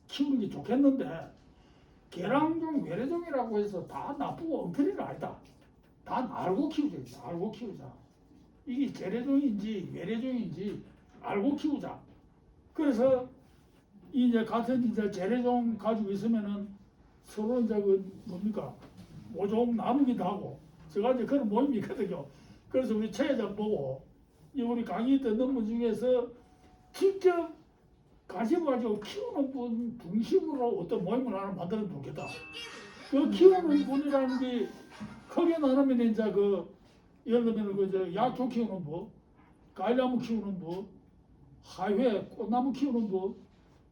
키우는 게 좋겠는데 계량종, 외래종이라고 해서 다 나쁘고 엉터리는 아니다. 다 알고 키우자. 알고 키우자. 이게 재래종인지 외래종인지 알고 키우자. 그래서 이제 같은 이제 재래종 가지고 있으면은 서로 이제 뭡니까 모종 나누기도 하고 제가 이제 그런 모임이 있거든요. 그래서 우리 최 회장 보고 이 우리 강의 듣는 분 중에서 직접 관심 가지고 키우는 분 중심으로 어떤 모임을 하나 만들어 놓겠다. 그 키우는 분이라는 게 크게 나누면 이제 예를 들면 약초 키우는 분, 과일나무 키우는 분, 하회 꽃나무 키우는 분,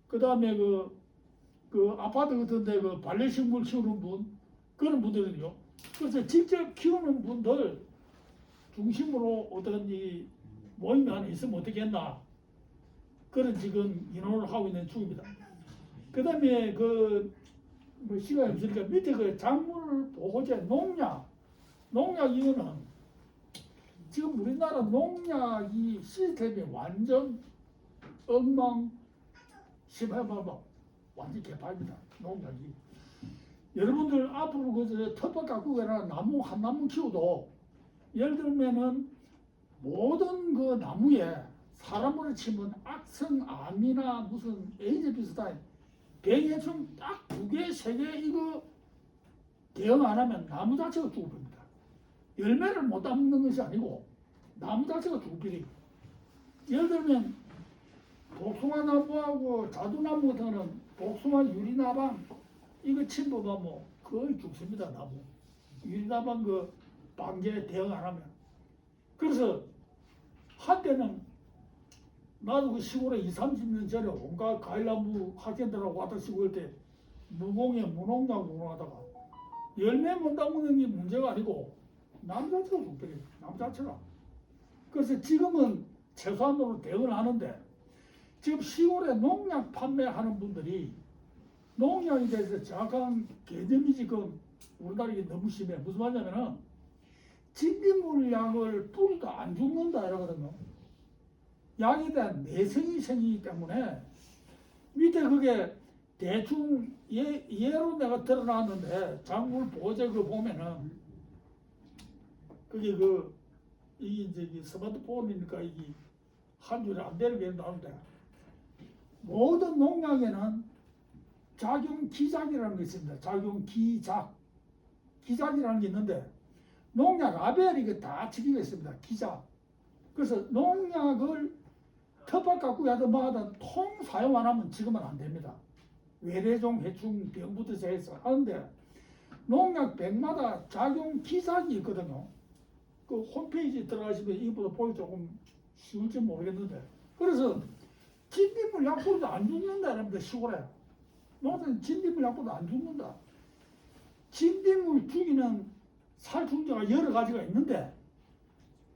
그 다음에 아파트 같은데 반려식물 키우는 분 그런 분들은요. 그래서 직접 키우는 분들 중심으로 어떤 이 모임이 하나 있으면 어떻겠나 그런 지금 인원을 하고 있는 중입니다. 그 다음에 시간이 없으니까 밑에 작물 보호제 농약 이거는 지금 우리나라 농약이 시스템이 완전 심해봐봐 완전 개판입니다. 농약이. 여러분들 앞으로 텃밭 갖고 가나 나무 한 나무 키워도 예를 들면은 모든 나무에 사람으로 치면 악성 암이나 무슨 에이즈 비슷한 병해충 딱 2개, 3개 이거 대응 안 하면 나무 자체가 죽어버립니다. 열매를 못 따먹는 것이 아니고 나무 자체가 죽어버리고 예를 들면 복숭아 나무하고 자두나무 같은 거는 복숭아 유리나방 이거 침범하면 거의 죽습니다. 나무 유리나방 방제 대응 안 하면. 그래서 한때는 나도 시골에 20-30년 전에 온갖 과일나무 학생들하고 왔다 시골 때 무공에 무농약 운동하다가 열매 못 따먹는 게 문제가 아니고 나무 자체가 죽더래요. 나무 자체가. 그래서 지금은 최소한으로 대응을 하는데 지금 시골에 농약 판매하는 분들이 농약에 대해서 정확한 개념이 지금 우리나라에 너무 심해. 무슨 말이냐면은 진비물약을 뿌리도 안 죽는다 이러거든요. 약에 대한 내성이 생기기 때문에 밑에 그게 대충 예로 내가 드러났는데 작물 보호제 보면은 그게 이게 스마트폰이니까 이게 한 줄에 안 되는 게 나오는데 모든 농약에는 작용 기작이라는 게 있습니다. 작용 기작이라는 게 있는데 농약 아벨이 이게 다 지키고 있습니다. 기작. 그래서 농약을 텃밭 갖고 하든 뭐 하든 통 사용 안 하면 지금은 안 됩니다. 외래종, 해충, 병부터 해서 하는데 농약 100마다 작용 기작이 있거든요. 홈페이지 들어가시면 이보다 보기 조금 쉬울지 모르겠는데 그래서 진비물 약보다 안 죽는다 이럽니다. 시골에 농사는 진비물 약보다 안 죽는다. 진비물 죽이는 살충제가 여러 가지가 있는데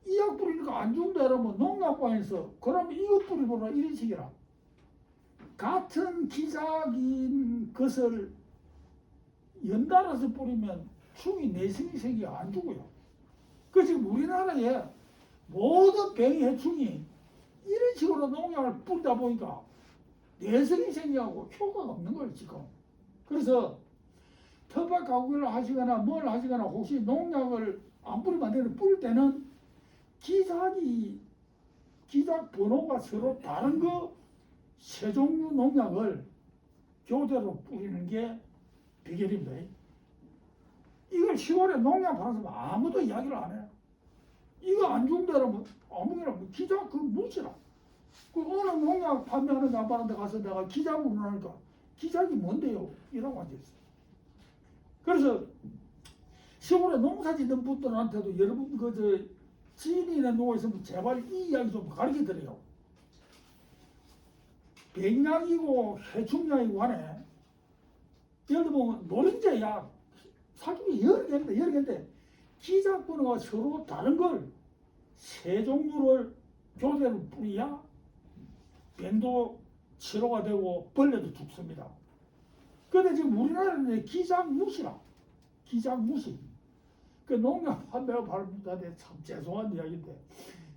이 약 뿌리니까 안 죽는다 이러면 농약방에서 그러면 이것 뿌리보라 이런 식이라 같은 기작인 것을 연달아서 뿌리면 충이 내성이 생겨 안 죽어요. 그 지금 우리나라에 모든 병 해충이 이런 식으로 농약을 뿌리다 보니까 내성이 생겨하고 효과가 없는 거예요 지금. 그래서 텃밭 가꾸기를 하시거나 뭘 하시거나 혹시 농약을 안 뿌리면 안 되는데 뿌릴 때는 기작 번호가 서로 다른 거 세 종류 농약을 교대로 뿌리는 게 비결입니다. 이걸 10월에 농약 파는 사람 아무도 이야기를 안 해요. 이거 안 준다면 아무거나 기작 그 무시라. 그 어느 농약 판매하는 양반한테 가서 내가 기작을 물으니까 기작이 뭔데요? 이라고 앉아있어요. 그래서 10월에 농사 짓는 분들한테도 여러분 지인이나 누워 있으면 제발 이 이야기 좀 가르쳐 드려요. 백약이고 해충약이고 하네. 예를 들면 노린재 약 사중에 여러 개인데 기작 번호가 서로 다른 걸 세 종류를 교대로 뿌려야 뱀도 치료가 되고 벌레도 죽습니다. 그런데 지금 우리나라는 기작 무시라. 기작 무시. 그 농약 판매가 발표자한테 참 죄송한 이야기인데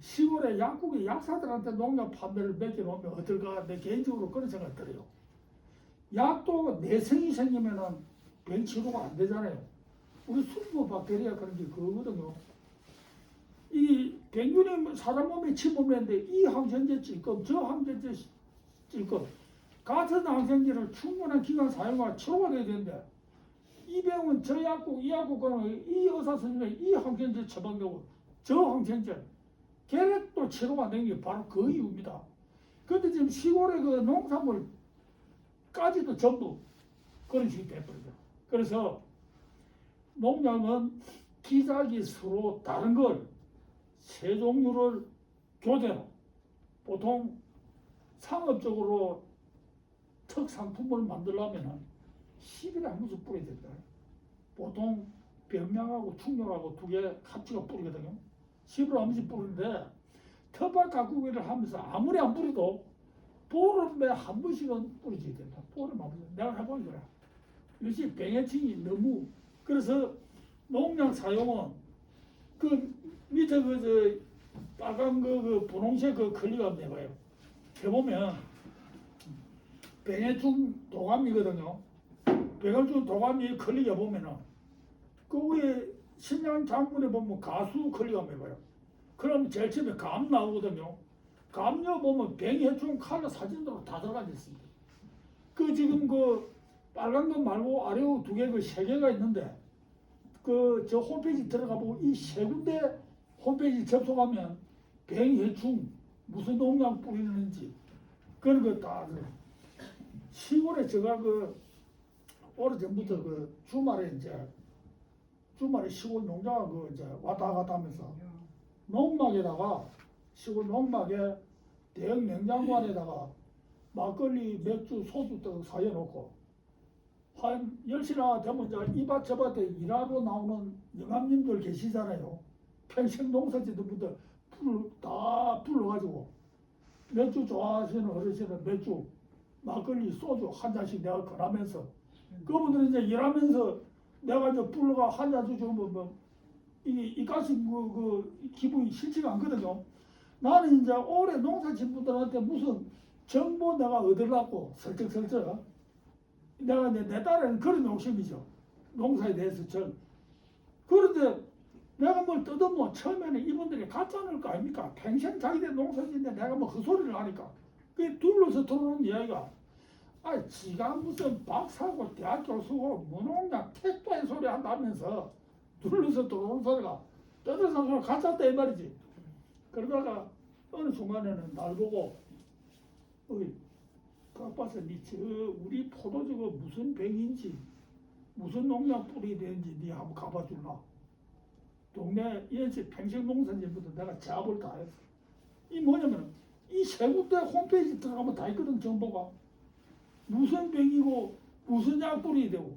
10월에 약국의 약사들한테 농약 판매를 맡겨놓으면 어떨까 내 개인적으로 그런 생각 들어요. 약도 내성이 생기면은 병 치료가 안 되잖아요. 우리 순부 박테리아 그런 게 그거거든요. 이 병균이 사람 몸에 침범했는데 이 항생제 찔끔 저 항생제 찔끔 같은 항생제를 충분한 기간 사용하고 치료가 돼야 되는데 이 병은 저 약국 이 약국 가는 이 의사 선생님이 이 항생제 처방되고 저 항생제 걔네도 치료가 안 되는 게 바로 그 이유입니다. 그런데 지금 시골의 그 농산물까지도 전부 그런 식이 돼버리죠. 그래서 농약은 기작이 서로 다른 걸 세 종류를 교대로 보통 상업적으로 특상품을 만들려면 10일에 한 번씩 뿌려야 된다. 보통 병약하고 충약하고 두 개 합치가 뿌리거든요. 10일에 한 번씩 뿌리는데 터박 가꾸기를 하면서 아무리 안 뿌려도 보름에 한 번씩은 뿌려줘야 된다. 보름에 한 번씩. 내가 해본 거야. 요새 병해충이 너무 그래서 농약 사용은 그 밑에 빨간 그 분홍색 그 클리가 내봐요. 해보면 병해충 도감이거든요. 병해충 도감이 클리가 보면은 그 위에 신장 장문에 보면 가수 클리가 매봐요. 그럼 제일 처음에 감 나오거든요. 감요 보면 병해충 칼라 사진으로 다 들어가 있습니다. 그 지금 그 빨간 거 말고 아래 두 개 그 세 개가 있는데 그 저 홈페이지 들어가 보고 이 세 군데 홈페이지 접속하면 병해충 무슨 농약 뿌리는지 그런 거 다 시골에 제가 그 오래전부터 그 주말에 시골 농장 그 이제 왔다 갔다 하면서 농막에다가 시골 농막에 대형 냉장고 안에다가 막걸리, 맥주, 소주 등 사여놓고 한 10시나 되면 이제 이밭 저밭에 일하러 나오는 영감님들 계시잖아요. 평생 농사 짓는 분들 다 불러가지고 맥주 좋아하시는 어르신은 맥주, 막걸리, 소주 한 잔씩 내가 권하면서 그분들은 이제 일하면서 내가 이제 불러가 한 잔 주면 이 가시 그 기분이 싫지가 않거든요. 나는 이제 올해 농사 짓는 분들한테 무슨 정보 내가 얻으려고 슬쩍슬쩍 내가 내 딸에는 그런 욕심이죠. 농사에 대해서 그런데 내가 뭘 뜯으면 처음에는 이분들이 가짜일 거 아닙니까? 평생 자기들 농사 짓는데 내가 뭐 헛소리를 하니까 그 둘러서 들어오는 이야기가 지가 무슨 박사고 대학 교수고 무농약 택도의 소리 한다면서 둘러서 들어오는 소리가 떠들어서 소리 가짜다 이 말이지. 그러다가 어느 순간에는 날 보고 가빠서 저 우리 포도 저거 무슨 병인지 무슨 농약 뿌리야 되는지 니 한번 가봐 줄라. 동네 이에서 평생 농사진부터 내가 작업을 다 했어. 이 뭐냐면 이 세 군데 홈페이지 들어가면 다 있거든. 정보가 무슨 병이고 무슨 약 뿌리야 되고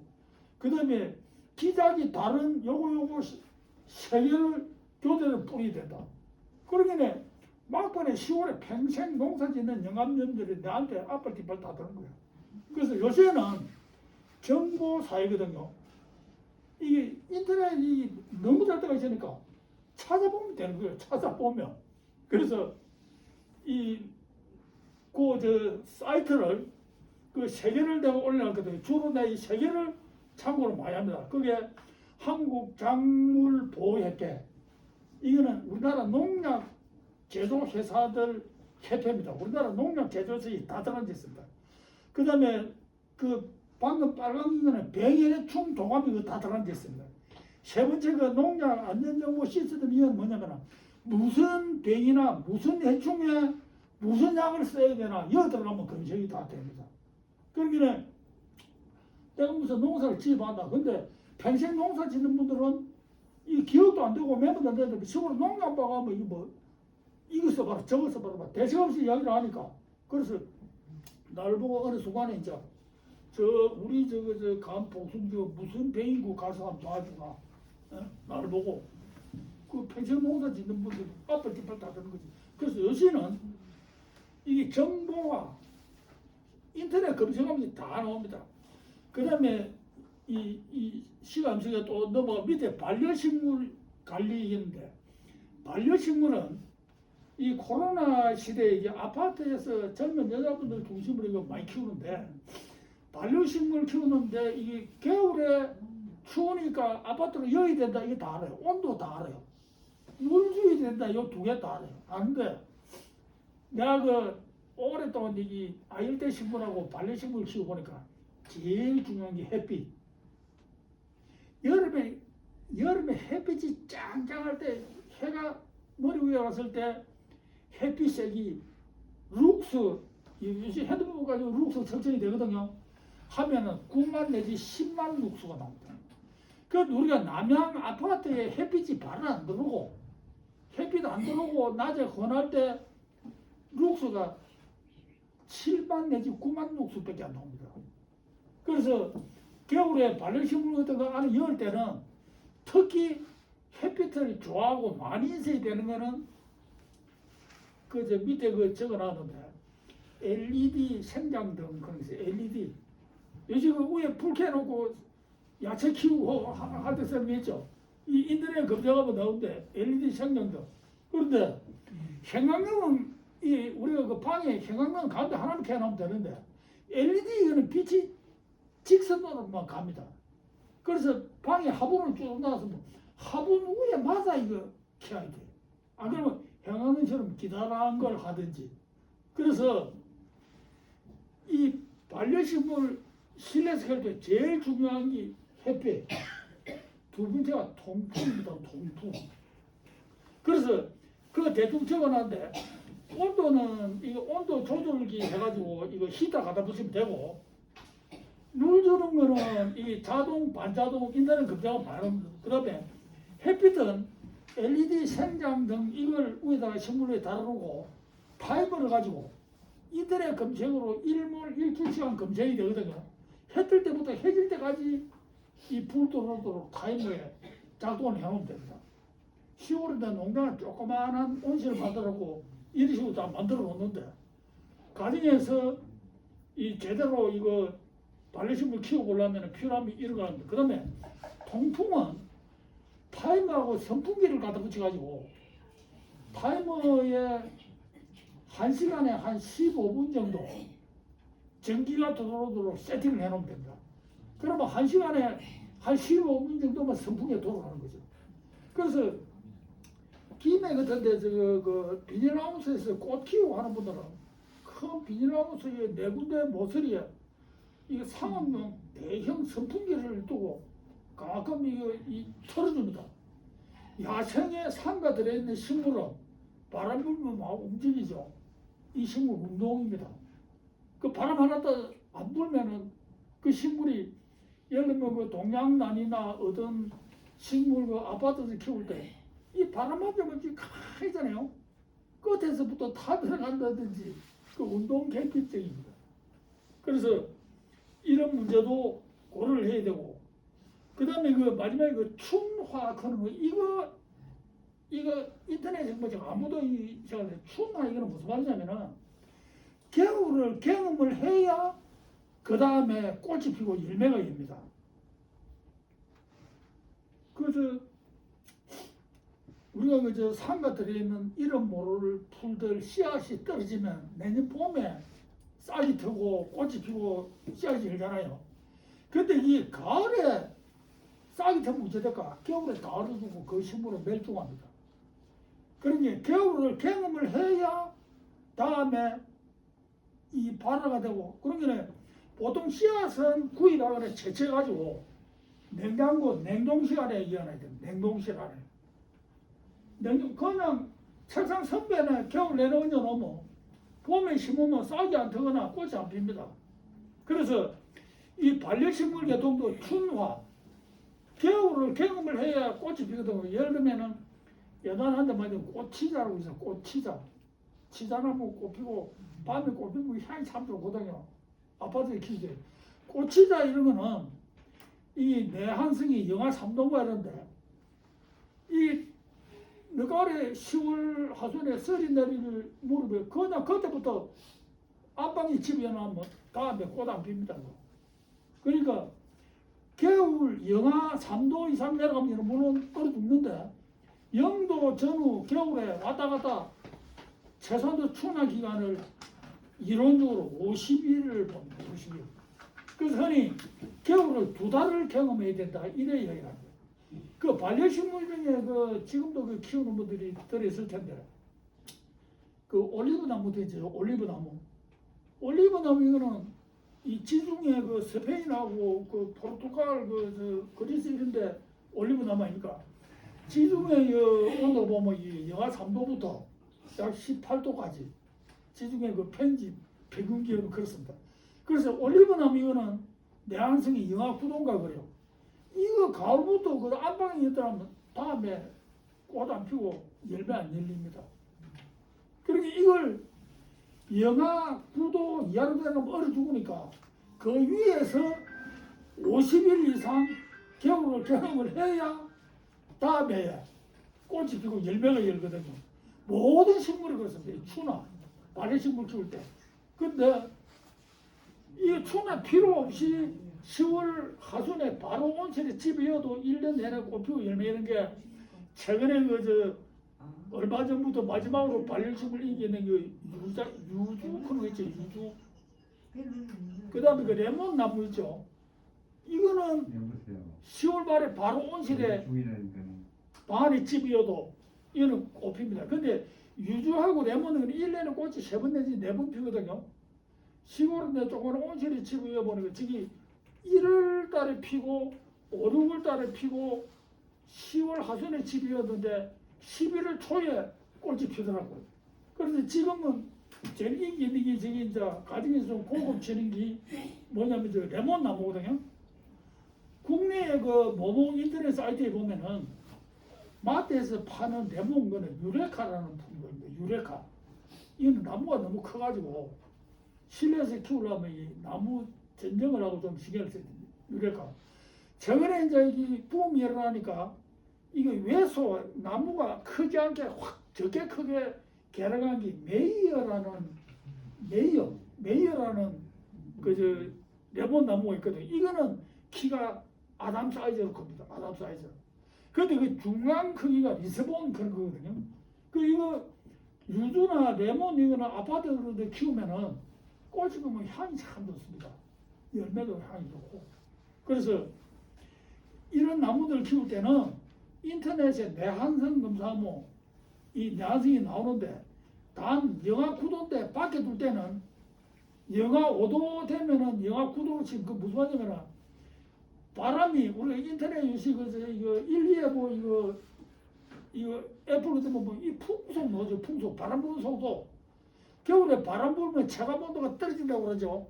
그 다음에 기작이 다른 요거 세 개를 교대로 뿌려야 된다. 그러기에 막판에 10월에 평생 농사 짓는 영감님들이 나한테 앞발 뒷발 다 드는 거야. 그래서 요새는 정보 사회거든요. 이게 인터넷이 너무 잘 들어가 있으니까 찾아보면 되는 거예요. 찾아보면. 그래서 사이트를 그 세 개를 내가 올려놨거든요. 주로 내 이 세 개를 참고로 많이 합니다. 그게 한국작물보호협회, 이거는 우리나라 농약 제조회사들 협회입니다. 우리나라 농약 제조사에 다 들어앉아 있습니다. 그 다음에 그 방금 빨간 이거는 병해충 동아리 이거 다 들어앉아 있습니다. 세 번째 그 농약 안전정보 시스템 이건 뭐냐면 무슨 병이나 무슨 해충에 무슨 약을 써야 되나 여기 들어가면 검색이 다 됩니다. 그러니까 내가 무슨 농사를 지어봤다. 근데 평생 농사 짓는 분들은 이 기억도 안 되고 매번도 안 되는데 시골 농약 봐가면 이거 뭐 이거 써봐라 저거 써봐라 대책 없이 이야기를 하니까 그래서 날 보고 어느 순간에 이제 저 우리 저 간복순교 무슨 병이고 가서 한번 봐주가 나를 보고 그 평생 농사 짓는 분들 앞을 뒷발 다 드는 거지. 그래서 요새는 이게 정보와 인터넷 검색하면 다 나옵니다. 그 다음에 이 시간식에 또 넘어 밑에 반려식물 관리인데 반려식물은 이 코로나 시대에 이제 아파트에서 젊은 여자분들 중심으로 이거 많이 키우는데 반려식물 키우는데 이게 겨울에 추우니까 아파트로 여야 된다 이게 다 알아요. 온도 다 알아요. 물 줘야 된다 이 두 개 다 알아요. 아는데 내가 그 오랫동안 이 아일대 식물하고 반려식물 키워보니까 제일 중요한 게 햇빛. 여름에 햇빛이 짱짱할 때 해가 머리 위에 왔을 때 햇빛색이 룩스 요새 핸드폰 가지고 룩스 측정이 되거든요. 하면은 9만 내지 10만 룩스가 나옵니다. 그 우리가 남양 아파트에 햇빛이 바로 안 들어오고 햇빛 안 들어오고 낮에 헌할 때 룩스가 7만 내지 9만 룩스밖에 안 나옵니다. 그래서 겨울에 반려식물 같은 거 안에 열 때는 특히 햇빛을 좋아하고 많이 있어야 되는 거는 그 저 밑에 그 적어놨는데 LED 생장등 그런 게 있어요. LED 요즘 그 위에 불 켜놓고 야채 키우고 할 때 쓰는 게 있죠. 이 인터넷 검색하면 나오는데 LED 생장등. 그런데 형광등은 이 우리가 그 방에 형광등 가운데 하나만 켜놓으면 되는데 LED는 빛이 직선으로만 갑니다. 그래서 방에 화분을 쭉 놔서 뭐 화분 위에 맞아 이거 켜야 돼. 안 그러면 형광등처럼 기다란 걸 하든지. 그래서 이 반려식물 실내에서 할 때 제일 중요한 게 햇빛. 두 번째가 통풍입니다. 통풍. 그래서 그 대충 적어놨는데 온도는 이거 온도 조절기 해가지고 이거 히터 갖다 붙이면 되고 물 주는 거는 이 자동 반자동 인터넷 검색하면 바로 그다음에 햇빛은 LED 생장등 이걸 위에다가 식물에 달아놓고 타이머를 가지고 인터넷 검색으로 일몰 일주시간 검색이 되거든요. 해 뜰 때부터 해질 때까지 이 불 들어오도록 타이머에 작동을 해놓으면 됩니다. 시골에다 농장을 조그마한 온실을 만들어놓고 이런 식으로 다 만들어 놓는데 가정에서 이 제대로 이거 반려식물 키워보려면 필요함이 이러가는데 그 다음에 통풍은 타이머하고 선풍기를 갖다 붙여가지고 타이머에 1시간에 한 15분 정도 전기가 들어오도록 세팅을 해놓으면 됩니다. 그러면 1시간에 한 15분 정도만 선풍기에 돌아가는 거죠. 그래서 김해 같은 데서 그 비닐하우스에서 꽃 키우고 하는 분들은 큰 비닐하우스에 네 군데 모서리에 이거 상업용 대형 선풍기를 두고 가끔 이거 틀어줍니다. 야생에 산가 들어있는 식물은 바람 불면 막 움직이죠. 이 식물 운동입니다. 그 바람 하나도 안 불면은 그 식물이 예를 들면 그 동양난이나 어떤 식물 그 아파트에서 키울 때 이 바람 맞으면 가해잖아요. 끝에서부터 다 들어간다든지 그 운동 계획적입니다. 그래서 이런 문제도 고려를 해야 되고 그 다음에 그 마지막에 그 춘화 하는 거 이거 인터넷에 뭐 아무도 제가 춘화 이거는 무슨 말이냐면은 겨울을 경험을 해야 그 다음에 꽃이 피고 열매가 엽니다. 그래서 우리가 그저 산가 들어있는 이름 모를 풀들 씨앗이 떨어지면 내년 봄에 싹이 트고 꽃이 피고 씨앗이 열잖아요. 근데 이 가을에 싹이 되면 어찌 될까? 겨울에 다 얼어두고 그 식물은 멸종합니다. 그러니 겨울을 경험을 해야 다음에 이 발화가 되고, 그러면 보통 씨앗은 구입하거나 채취해가지고 냉장고 냉동실 안에 이어놔야 돼요. 냉동실 안에. 그냥 책상 선배는 겨울 내려 얹어 놓으면 봄에 심으면 싹이 안 트거나 꽃이 안 핍니다. 그래서 이 반려식물 계통도 춘화, 겨울을 경험을 해야 꽃이 피거든요. 여름에는 여단한테 말하면 꽃치자라고 있어요. 꽃치자. 치자나무 꽃 피고 밤에 꽃 피고 향이 참 좋거든요. 아파트에 키우죠. 꽃치자 이런 거는 이 내한성이 영하 3도가 이런데 이 늦가을에 10월 하순에 썰이 내리는 무렵에 그냥 그때부터 안방에 집에 놓으면 다음에 꽃 안 핍니다. 그러니까 겨울 영하 3도 이상 내려가면 물은 얼어 죽는데 0도 전후 겨울에 왔다 갔다 최소한도 추나 기간을 이론적으로 50일을 봅니다. 50일. 그래서 흔히 겨울을 2달을 경험해야 된다. 이래 이야기합니다. 그 반려식물 중에 그 지금도 그 키우는 분들이 들어있을 텐데 그 올리브나무도 있죠. 올리브나무. 올리브나무 이거는 이 지중해 그 스페인하고 그 포르투갈 그 그리스 이런데 올리브나무 아닙니까? 지중해 온도 보면 이 영하 3도부터 약 18도까지 지중해 그 평균 기온은 그렇습니다. 그래서 올리브나무 이거는 내한성이 영하 9도인가 그래요. 이거 가을부터 그 안방에 있더라면 다음에 꽃 안 피고 열매 안 열립니다. 그러니까 이걸 영하 9도 이하로 되면 얼어 죽으니까 그 위에서 50일 이상 겨울을 경험을 해야 다음에 꽃이 피고 열매가 열거든요. 모든 식물이 그렇습니다. 추나 반려식물 키울 때. 근데 이 추나 필요 없이 10월 하순에 바로 온실에 집이어도 1년 내내 꽃 피고 열매 이런 게 최근에 얼마 전부터 마지막으로 반려식물 이기는 그 유주 그런 거 있죠. 유주. 그 다음에 그 레몬 나무 있죠. 이거는 10월 말에 바로 온실에 방 안에 집이어도 이거는 꽃 핍니다. 근데 유주하고 레몬은 1년에 꽃이 3번 내지 4번 피거든요. 10월에 조금 온실에 집이어 보니까 저기 1월 달에 피고 5, 6월 달에 피고 10월 하순에 집이었는데 11월 초에 꽃이 피더라고요. 그래서 지금은 제일 인기 있는 게 저기 이제 가정에서 좀 고급지는 게 뭐냐면 저 레몬 나무거든요. 국내의 그 모모 인터넷 사이트에 보면은 마트에서 파는 레몬 거는 유레카라는 품목입니다. 유레카. 이거는 나무가 너무 커가지고 실내에서 키우려면 이 나무 전정을 하고 좀 신경을 써야 됩니다. 유레카. 최근에 이제 이 붐이 일어나니까 이거 외소 나무가 크지 않게 확 적게 크게 개라간 게 메이어라는 그 레몬 나무가 있거든요. 이거는 키가 아담 사이즈로 큽니다. 아담 사이즈. 근데 그 중간 크기가 리스본 그런 거거든요. 그 이거 유주나 레몬 이거나 아파트 그런 데 키우면은 꽃이 보면 향이 참 좋습니다. 열매도 향이 좋고. 그래서 이런 나무들 키울 때는 인터넷에 내한성 검사하면 이 내한성이 나오는데 단 영하 9도인데 밖에 둘 때는 영하 5도 되면은 영하 9도로 지금 그 무슨 말이냐면 바람이 우리가 인터넷 요새 이거 1, 2에 이거 애플로 되면 뭐 이 풍속 넣어줘. 풍속 바람 부는 속도 겨울에 바람 불면 체감 온도가 떨어진다고 그러죠.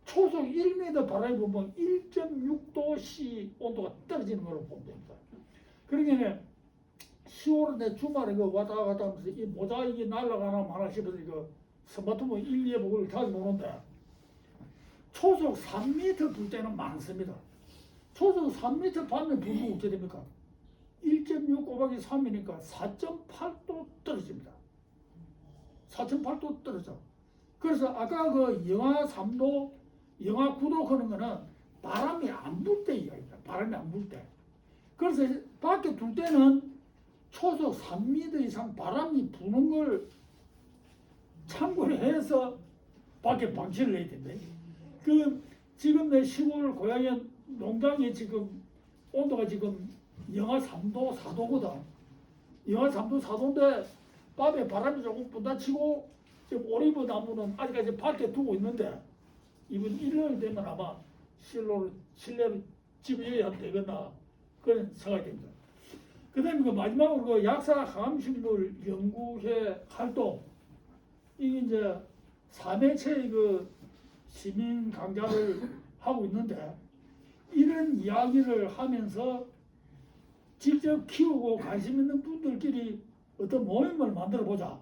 초속 1m 바람이 불면 1.6도씨 온도가 떨어지는 걸로 보면 됩니다. 그러니까 10월에 주말에 그 왔다 갔다 하면서 이 모자이크 날아가나 마나 싶어서 이거 스마트폰 1, 2에 보고 자주 보는데 초속 3m 불 때는 많습니다. 초속 3m 반면 불면 어떻게 됩니까? 1.6 곱하기 3이니까 4.8도 떨어집니다. 4.8도 떨어져. 그래서 아까 그 영하 3도, 영하 9도 그런 거는 바람이 안 불 때 이야기입니다. 바람이 안 불 때. 그래서 밖에 둘 때는 초속 3m 이상 바람이 부는 걸 참고를 해서 밖에 방치를 해야 된다. 그 지금 내 시골 고향에 농장에 지금 온도가 지금 영하 3도, 4도거든. 영하 3도, 4도인데 밤에 바람이 조금 분다치고 지금 오리브 나무는 아직까지 밖에 두고 있는데 이번 일요일 되면 아마 실내로 집어야 되겠나 그런 생각이 됩니다. 그 다음에 그 마지막으로 그 약사 항암식물 연구회 활동 이게 이제 4매체의 그 시민 강좌를 하고 있는데 이런 이야기를 하면서 직접 키우고 관심 있는 분들끼리 어떤 모임을 만들어 보자.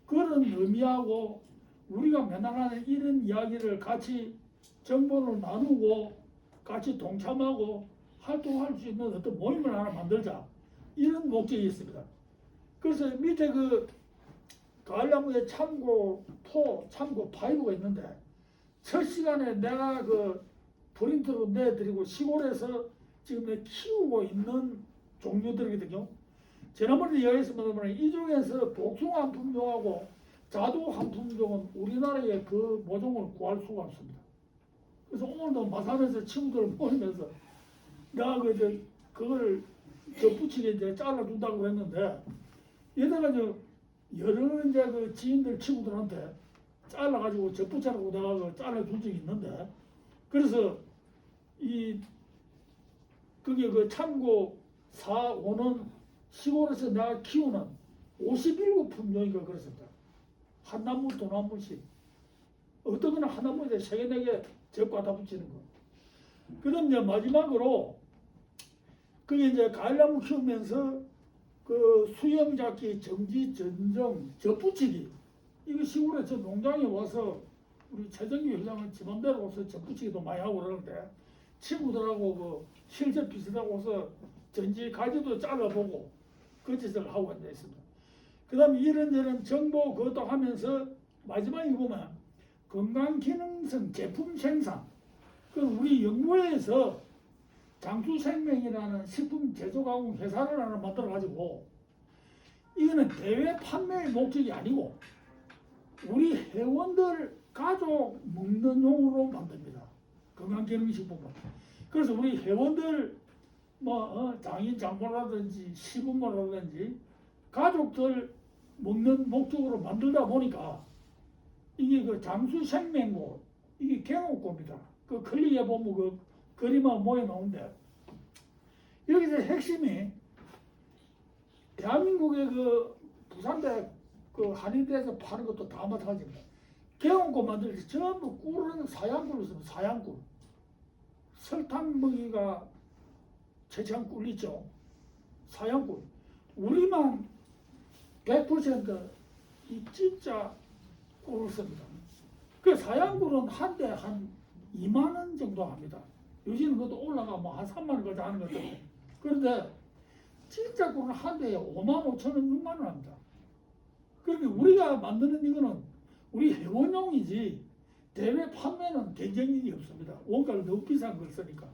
그런 의미하고 우리가 맨날 하는 이런 이야기를 같이 정보를 나누고 같이 동참하고 활동할 수 있는 어떤 모임을 하나 만들자. 이런 목적이 있습니다. 그래서 밑에 그 가을나무에 참고 4, 참고 5가 있는데 첫 시간에 내가 그 프린트로 내드리고 시골에서 지금 키우고 있는 종류들이거든요. 지난번에 이야기했습니다만 이 중에서 복숭아 한 품종하고 자두 한 품종은 우리나라에 그 모종을 구할 수가 없습니다. 그래서 오늘도 마산에서 친구들 모이면서 내가 그걸 덧붙이게 이제 잘라준다고 했는데 얘다가 여러 이제 그 지인들 친구들한테 잘라가지고 덧붙여라고 내가 그 잘라준 적이 있는데 그래서 그게 그 참고 4, 5는 시골에서 내가 키우는 57품종이가 그렇습니다. 한 나무, 두 나무씩. 어떤 거는 한 나무에 3개, 4개 접과다 붙이는 거. 그 다음 이제 마지막으로 그게 이제 가을나무 키우면서 그 수염 잡기, 정지, 전정, 젖붙이기. 이거 시골에 저 농장에 와서 우리 최정규 회장은 지맘대로 와서 젖붙이기도 많이 하고 그러는데 친구들하고 그 실제 비슷하고 해서 전지 가지도 잘라보고 그 짓을 하고 앉아 있습니다. 그 다음에 이런저런 정보 그것도 하면서 마지막에 보면 건강기능성 제품 생산. 그 우리 연구회에서 장수생명이라는 식품 제조가공 회사를 하나 만들어가지고 이거는 대외 판매의 목적이 아니고 우리 회원들 가족 먹는 용으로 만듭니다. 건강기능식품은. 그래서 우리 회원들 장인 장모라든지 시부모라든지 가족들 먹는 목적으로 만들다 보니까 이게 그 장수생명고 이게 경옥고입니다. 그 클릭해 보면 그 그림하고 모여 나오는데 여기서 핵심이 대한민국의 그 부산대 그 한의대에서 파는 것도 다 마찬가지입니다. 경옥고 만들 때 전부 꿀은 사양꿀을 씁니다. 사양꿀. 설탕 먹이가 최치한 꿀 있죠. 사양꿀. 우리만 100%이 진짜 꿀을 씁니다. 그 사양꿀은 한 대 한 2만 원 정도 합니다. 요즘은 그것도 올라가 뭐 한 3만 원까지 하는 것 같아요. 그런데 진짜 꿀은 한 대에 5만 5천 원, 6만 원 합니다. 그러니까 우리가 만드는 이거는 우리 회원용이지 대외 판매는 경쟁력이 없습니다. 원가를 너무 비싼 걸 쓰니까.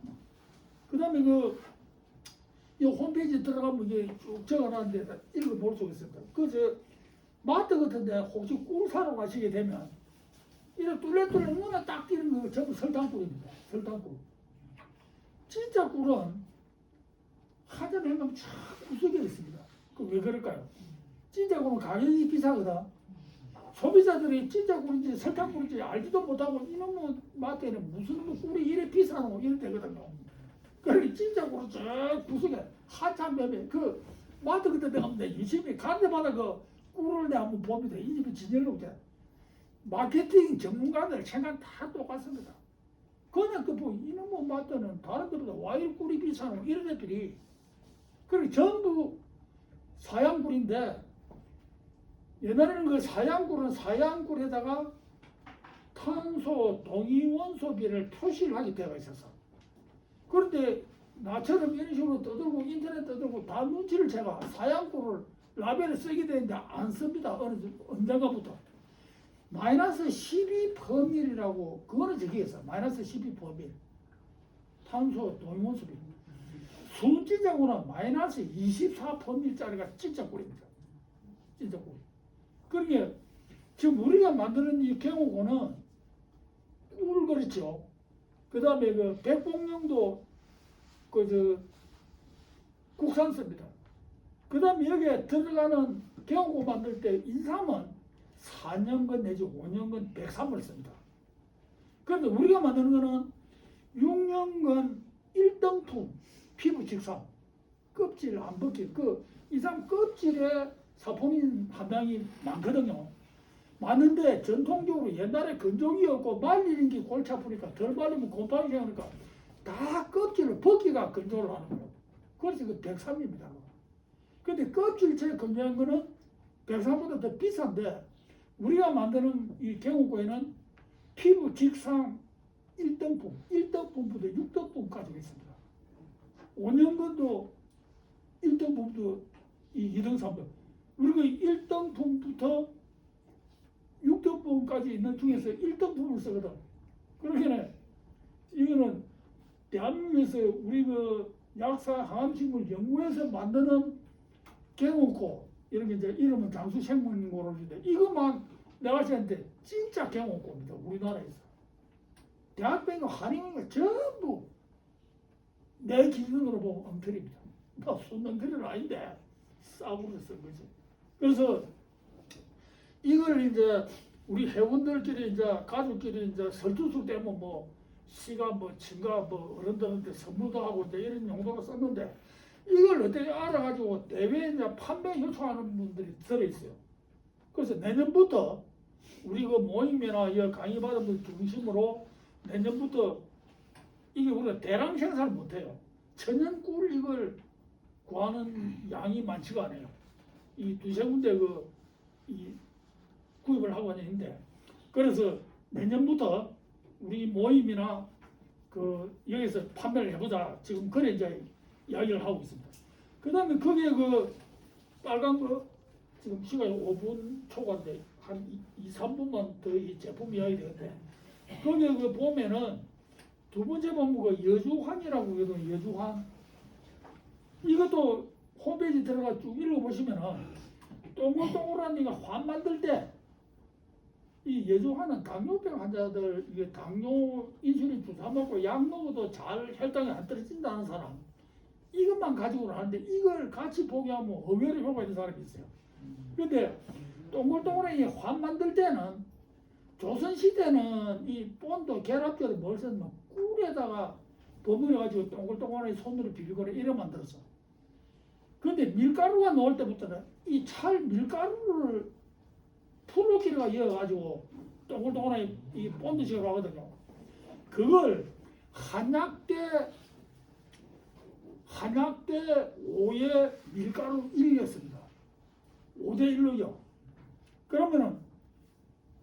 그 다음에 이 홈페이지 들어가면 이게 쭉 적어놨는데 읽어볼 수 있습니다. 마트 같은데 혹시 꿀 사러 가시게 되면 이런 뚫레뚫레 눈에 딱 띄는 거 전부 설탕꿀입니다. 설탕꿀. 진짜 꿀은 하전 행감 쫙 구석에 있습니다. 그 왜 그럴까요? 진짜 꿀은 가격이 비싸거든. 소비자들이 진짜 꿀인지 설탕꿀인지 알지도 못하고 이놈의 마트에는 무슨 꿀이 이래 비싸노 이래 되거든요. 그러니 진짜 꿀은 저 구석에 한참 매매 그 마트 그때 내가 유심히 간데마다 그 꿀을 내가 한번 봅니다. 이 집이 진열로 돼. 마케팅 전문가들 생각 다 똑같습니다. 그냥 이놈의 마트는 다른 데보다 와일 꿀이 비싸노 이런 애들이 그리고 전부 사양꿀인데 옛날에는 그 사양꿀은 사양꿀에다가 탄소 동위원소비를 표시를 하게 되어 있어서 그런데 나처럼 이런 식으로 떠들고 인터넷 떠들고 다 눈치를 채가 사양꿀을 라벨을 쓰게 되는데 안 씁니다. 언젠가부터 마이너스 12%이라고 그거는 저기 있어. 마이너스 12% 탄소 동위원소비 순진자구는 마이너스 24%짜리가 진짜 꿀입니다. 진짜 꿀. 그러니까 지금 우리가 만드는 이 경우고는 꿀 그렇죠. 그 다음에 그 백봉령도 국산습니다. 그 다음에 여기에 들어가는 경고 만들 때 인삼은 4년근 내지 5년근 103을 씁니다. 그런데 우리가 만드는 거는 6년근 1등품 피부 직상 껍질 안 벗긴 그 인삼 껍질에 사포닌 함량이 많거든요. 많은데 전통적으로 옛날에 건조기였고 말리는 게 골치 아프니까 덜 말리면 곰팡이 생기니까 다 껍질을 벗기가 건조를 하는 거예요. 그래서 그 103입니다. 근데 껍질 제일 건조한 거는 103보다 더 비싼데 우리가 만드는 이 경우고에는 피부 직상 1등품, 1등품부터 6등품까지 있습니다. 5년근도 1등품도 2등, 3등. 우리가 1등품부터 6등품까지 있는 중에서 1등품을 쓰거든. 그러기에 이거는 대한민국에서 우리 그 약사 항암식물 연구에서 만드는 경호코 이런 게 이제 이름은 장수생물고로인데 이것만 내가 봤을 진짜 경호코입니다. 우리나라에서. 대학병과 한의원과 전부 내 기준으로 보면 엉터리입니다. 손엉터리는 아닌데 싸구려 쓴 거지. 그래서 이걸 이제 우리 회원들끼리 이제 가족끼리 이제 설투술 때면 뭐 시가 뭐 친가 뭐 어른들한테 선물도 하고 이제 이런 용도로 썼는데 이걸 어떻게 알아가지고 대회에 이제 판매 요청하는 분들이 들어있어요. 그래서 내년부터 우리 그 모임이나 이 강의 받은 분 중심으로 내년부터 이게 우리가 대량 생산을 못해요. 천연 꿀 이걸 구하는 양이 많지가 않아요. 이 두세 군데 이 구입을 하고 있는데 그래서 내년부터 우리 모임이나 그 여기서 판매를 해보자 지금 그래 이제 이야기를 하고 있습니다. 그 다음에 거기에 그 빨간 거 지금 시간이 5분 초과인데 한 2, 3분만 더 이 제품 이야기 되는데 거기에 그 보면은 두 번째 본부가 여주환이라고 해도 여주환 이것도 홈페이지 들어가 쭉 읽어보시면은 동글동글한 이가 환 만들 때 이 여주환은 당뇨병 환자들 이게 당뇨 인슐린 주사 먹고 약 먹어도 잘 혈당이 안 떨어진다는 사람 이것만 가지고는 하는데 이걸 같이 포기하면 의외로 효과가 있는 사람이 있어요. 근데 동글동글한 이 환 만들 때는 조선시대는 이 본도 결합제를 뭘 썼냐면 꿀에다가 버무려가지고 동글동글하게 손으로 비비거나 이래 만들었어. 근데 밀가루가 나올 때부터는 이 찰 밀가루를 풀로키가 이어가지고 동글동글하게 이 본드식으로 하거든요. 그걸 한약대 5에 밀가루 1이었습니다. 5대1로요. 그러면은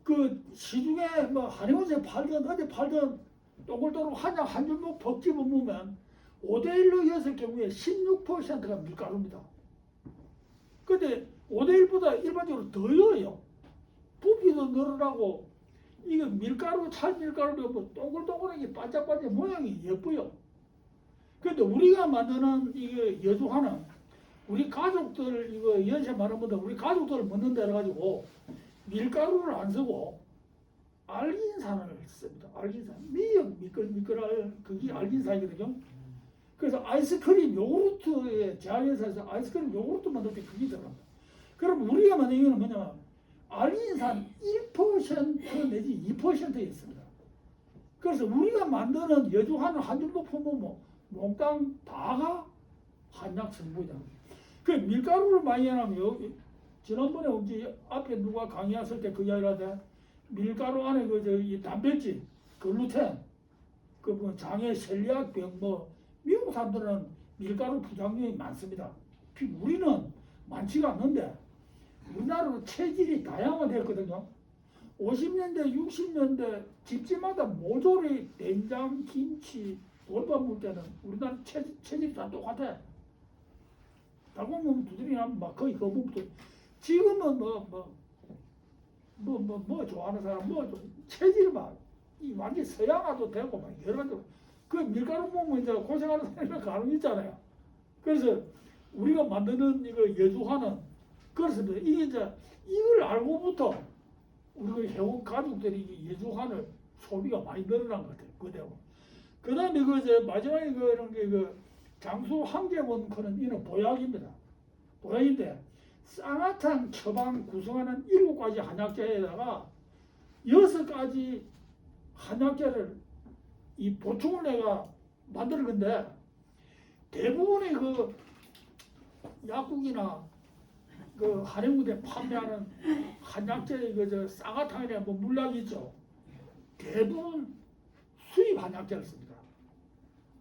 그 시중에 뭐 한의원에서 팔던 어디 팔던 동글동글 한약 한 줄목 벅집어 보면 5대1로 이었을 경우에 16%가 밀가루입니다. 근데 5대1보다 일반적으로 더 넣어요. 부피도 늘어나고 이거 밀가루 찰밀가루로 뭐 동글동글하게 반짝반짝 모양이 예뻐요. 근데 우리가 만드는 이게 여주화는 우리 가족들 이거 연세 많은 분들 우리 가족들을 먹는다 해가지고 밀가루를 안 쓰고 알긴산을 씁니다. 알긴산 미역 미끌미끌할 그게 알긴산이거든요. 그래서 아이스크림 요구르트에 제약회사에서 아이스크림 요구르트 만들 때 그게 들어갑니다. 그럼 우리가 만든 이거는 뭐냐면 알긴산 1% 내지 2% 있습니다. 그래서 우리가 만드는 여주화는 한 줄도 품으면 몽땅 다가 한약 성분이다. 그 밀가루를 많이 해놓으면 지난번에 우리 앞에 누가 강의했을 때 그 이야기를 하대 밀가루 안에 이 단백질, 글루텐, 그 뭐 장애 셀리악병 뭐 미국 사람들은 밀가루 부작용이 많습니다. 우리는 많지가 않는데 우리나라로 체질이 다양화됐거든요. 50년대, 60년대 집집마다 모조리 된장, 김치, 돌밥 먹을 때는 우리나라 체질이 다 똑같아. 닭고기 두드리 하면 막 거의 거북도. 지금은 뭐 좋아하는 사람 체질이 막 이 완전 서양화도 되고 막 여러 가지. 그 밀가루 먹으면 이제 고생하는 사람이 가능 있잖아요. 그래서 우리가 만드는 이거 여주화는 그렇습니다. 이게 이제 이걸 알고부터 우리 회원 가족들이 여주화를 소비가 많이 늘어난 것 같아요. 그대로. 그 다음에 그 이제 마지막에 그런 게 장수 황제원크는 이는 보약입니다. 보약인데 쌍화탕 처방 구성하는 7가지 한약재에다가 6가지 한약재를 이 보충을 내가 만드는 건데 대부분의 그 약국이나 그 한의무대 판매하는 한약재 그저 쌍화탕이나 뭐 물약 있죠. 대부분 수입 한약재를 씁니다.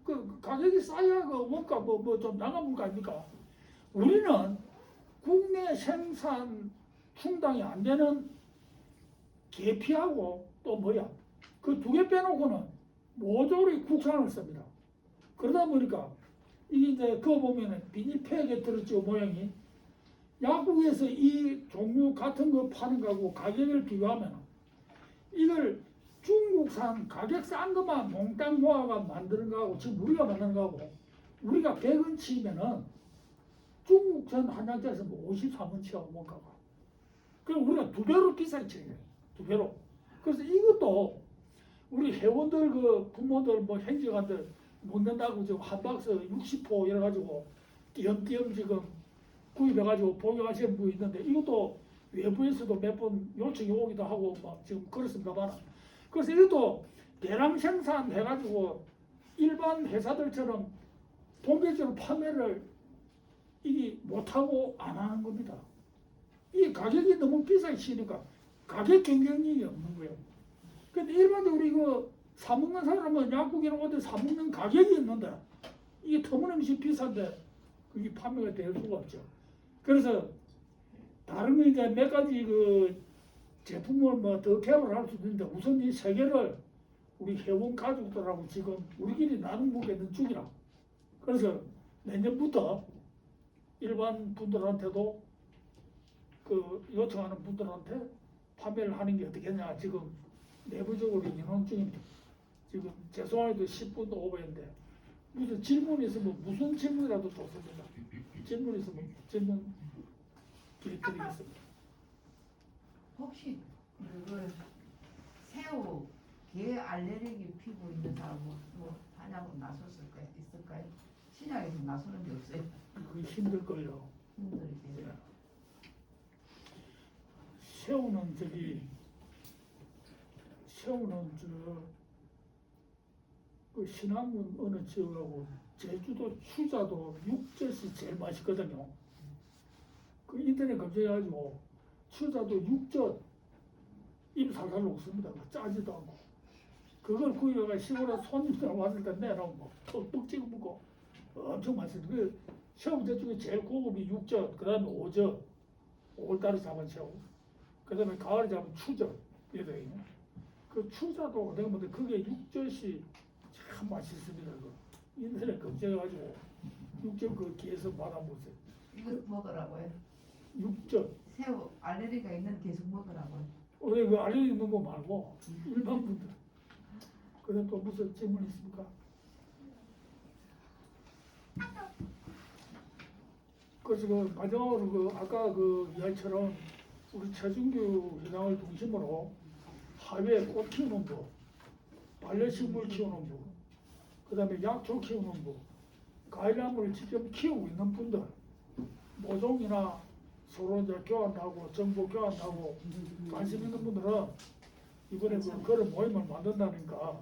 그 가격이 싸야 그 원가 뭐 좀 나간 물가 아닙니까? 우리는 국내 생산 충당이 안 되는 계피하고 또 뭐야 그 2개 빼놓고는 모조리 국산을 씁니다. 그러다 보니까 이게 이제 그거 보면은 비닐팩에 들었죠 모양이. 약국에서 이 종류 같은 거 파는 거하고 가격을 비교하면 이걸 중국산 가격 싼 것만 몽땅 모아가 만드는 거하고 지금 우리가 만드는 거하고 우리가 100원 치면은 중국산 한약재에서 뭐 53원 치하고 뭔가가 그럼 우리가 2배로 비싸게 치는 거예요. 2배로. 그래서 이것도 우리 회원들 그 부모들 뭐 행정관들 먹는다고 지금 한 박스 60포 이래가지고 띄엄띄엄 지금 구입해가지고 복용하시는 분이 있는데 이것도 외부에서도 몇 번 요청이 오기도 하고 막 지금 그렇습니다만 그래서 이것도 대량 생산해가지고 일반 회사들처럼 본격적으로 판매를 이게 못하고 안 하는 겁니다. 이 가격이 너무 비싸게 치니까 가격 경쟁력이 없는 거예요. 근데 일반적으로 이거 사먹는 사람은 약국이나 어디 사먹는 가격이 있는데 이게 터무니없이 비싼데 그게 판매가 될 수가 없죠. 그래서 다른 거 이제 몇 가지 그 제품을 뭐 더 개발할 수도 있는데 우선 이 세 개를 우리 회원 가족들하고 지금 우리끼리 나눔 먹겠는 중이라. 그래서 내년부터 일반 분들한테도 그 요청하는 분들한테 판매를 하는 게 어떻겠냐 지금 내부적으로 의논 중입니다. 지금 죄송하게도 10분도 오버했는데 무슨 질문이 있으면 무슨 질문이라도 좋습니다. 질문 있으면 질문 드리겠습니다. 혹시 그 새우 게 알레르기 피부 있는 사람은 뭐 한약으로 나섰을까요? 있을까요? 신약에서 나서는 게 없어요. 그게 힘들걸요. 힘들지. 새우는 그 신안군 어느 지역하고 제주도 추자도 육젓이 제일 맛있거든요. 그 인터넷 검색해가지고 추자도 육젓 입 살살 녹습니다. 짜지도 않고 그걸 구이가 시골에 손님들 왔을 때 내놓고 톡톡 찍어 먹고 엄청 맛있어요. 그 새우젓 중에 제일 고급이 육젓, 그 다음에 오젓, 5월달에 잡은 새우, 그 다음에 가을에 잡은 추젓 이래요. 그 추자도 내가 보는데 그게 육젓이 참 맛있습니다. 그 인터넷 검색해가지고 육젓 그 게에서 받아보세요. 이거 먹으라고요. 육젓. 새우 알레르기가 있는 계속 먹으라고요. 왜 그 알레르기 있는 거 말고 일반 분들. 그다음 또 무슨 질문 있습니까? 그래서 그 마지막으로 그 아까 그 이야기처럼 우리 최준규 회장을 중심으로 하회에 꽃 키우는 부, 반려식물 키우는 부, 그다음에 약초 키우는 부, 과일나무를 직접 키우고 있는 분들, 모종이나 서로 이제 교환하고 정보 교환하고 관심 있는 분들은 이번에 그런 모임을 만든다니까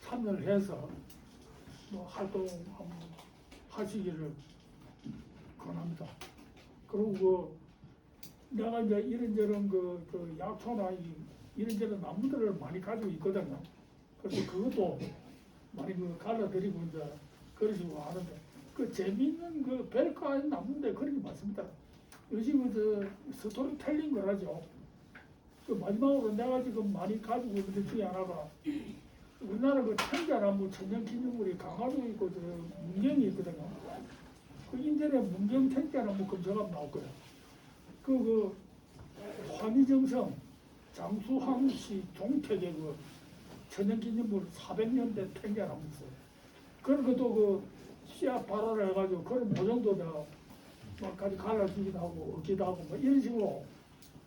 참여를 해서 뭐 활동 한번 하시기를 권합니다. 그리고 내가 이제 이런저런 그 약초나 이런저런 나무들을 많이 가지고 있거든요. 그래서 그것도 많이 그 갈라드리고 이제 그러시고 하는데 그 재미있는 그 별가의 나무인데 그런 게 많습니다. 요즘은 저 스토리텔링 거라죠. 그 마지막으로 내가 지금 많이 가지고 있는 것 중에 하나가 우리나라 그 천자나무 천연기념물이 강화도 있고 저 문경이 있거든요. 그 인터넷 문경 천자나무 검색하면 나올 거예요. 그 황희정성 장수항씨 종택의 그 천연기념물 400년 된 천자나무 있어요. 그런 것도 그 씨앗 발화를 해가지고 그런 모종도 내가 막까지 갈라주기도 하고 얻기도 하고 뭐 이런 식으로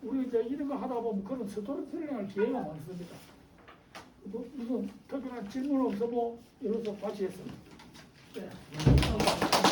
우리 이제 이런 거 하다 보면 그런 스토리텔링할 기회가 많습니다. 뭐 무슨 특별한 질문 없어 뭐 이래서 마치겠습니다. 네. 어,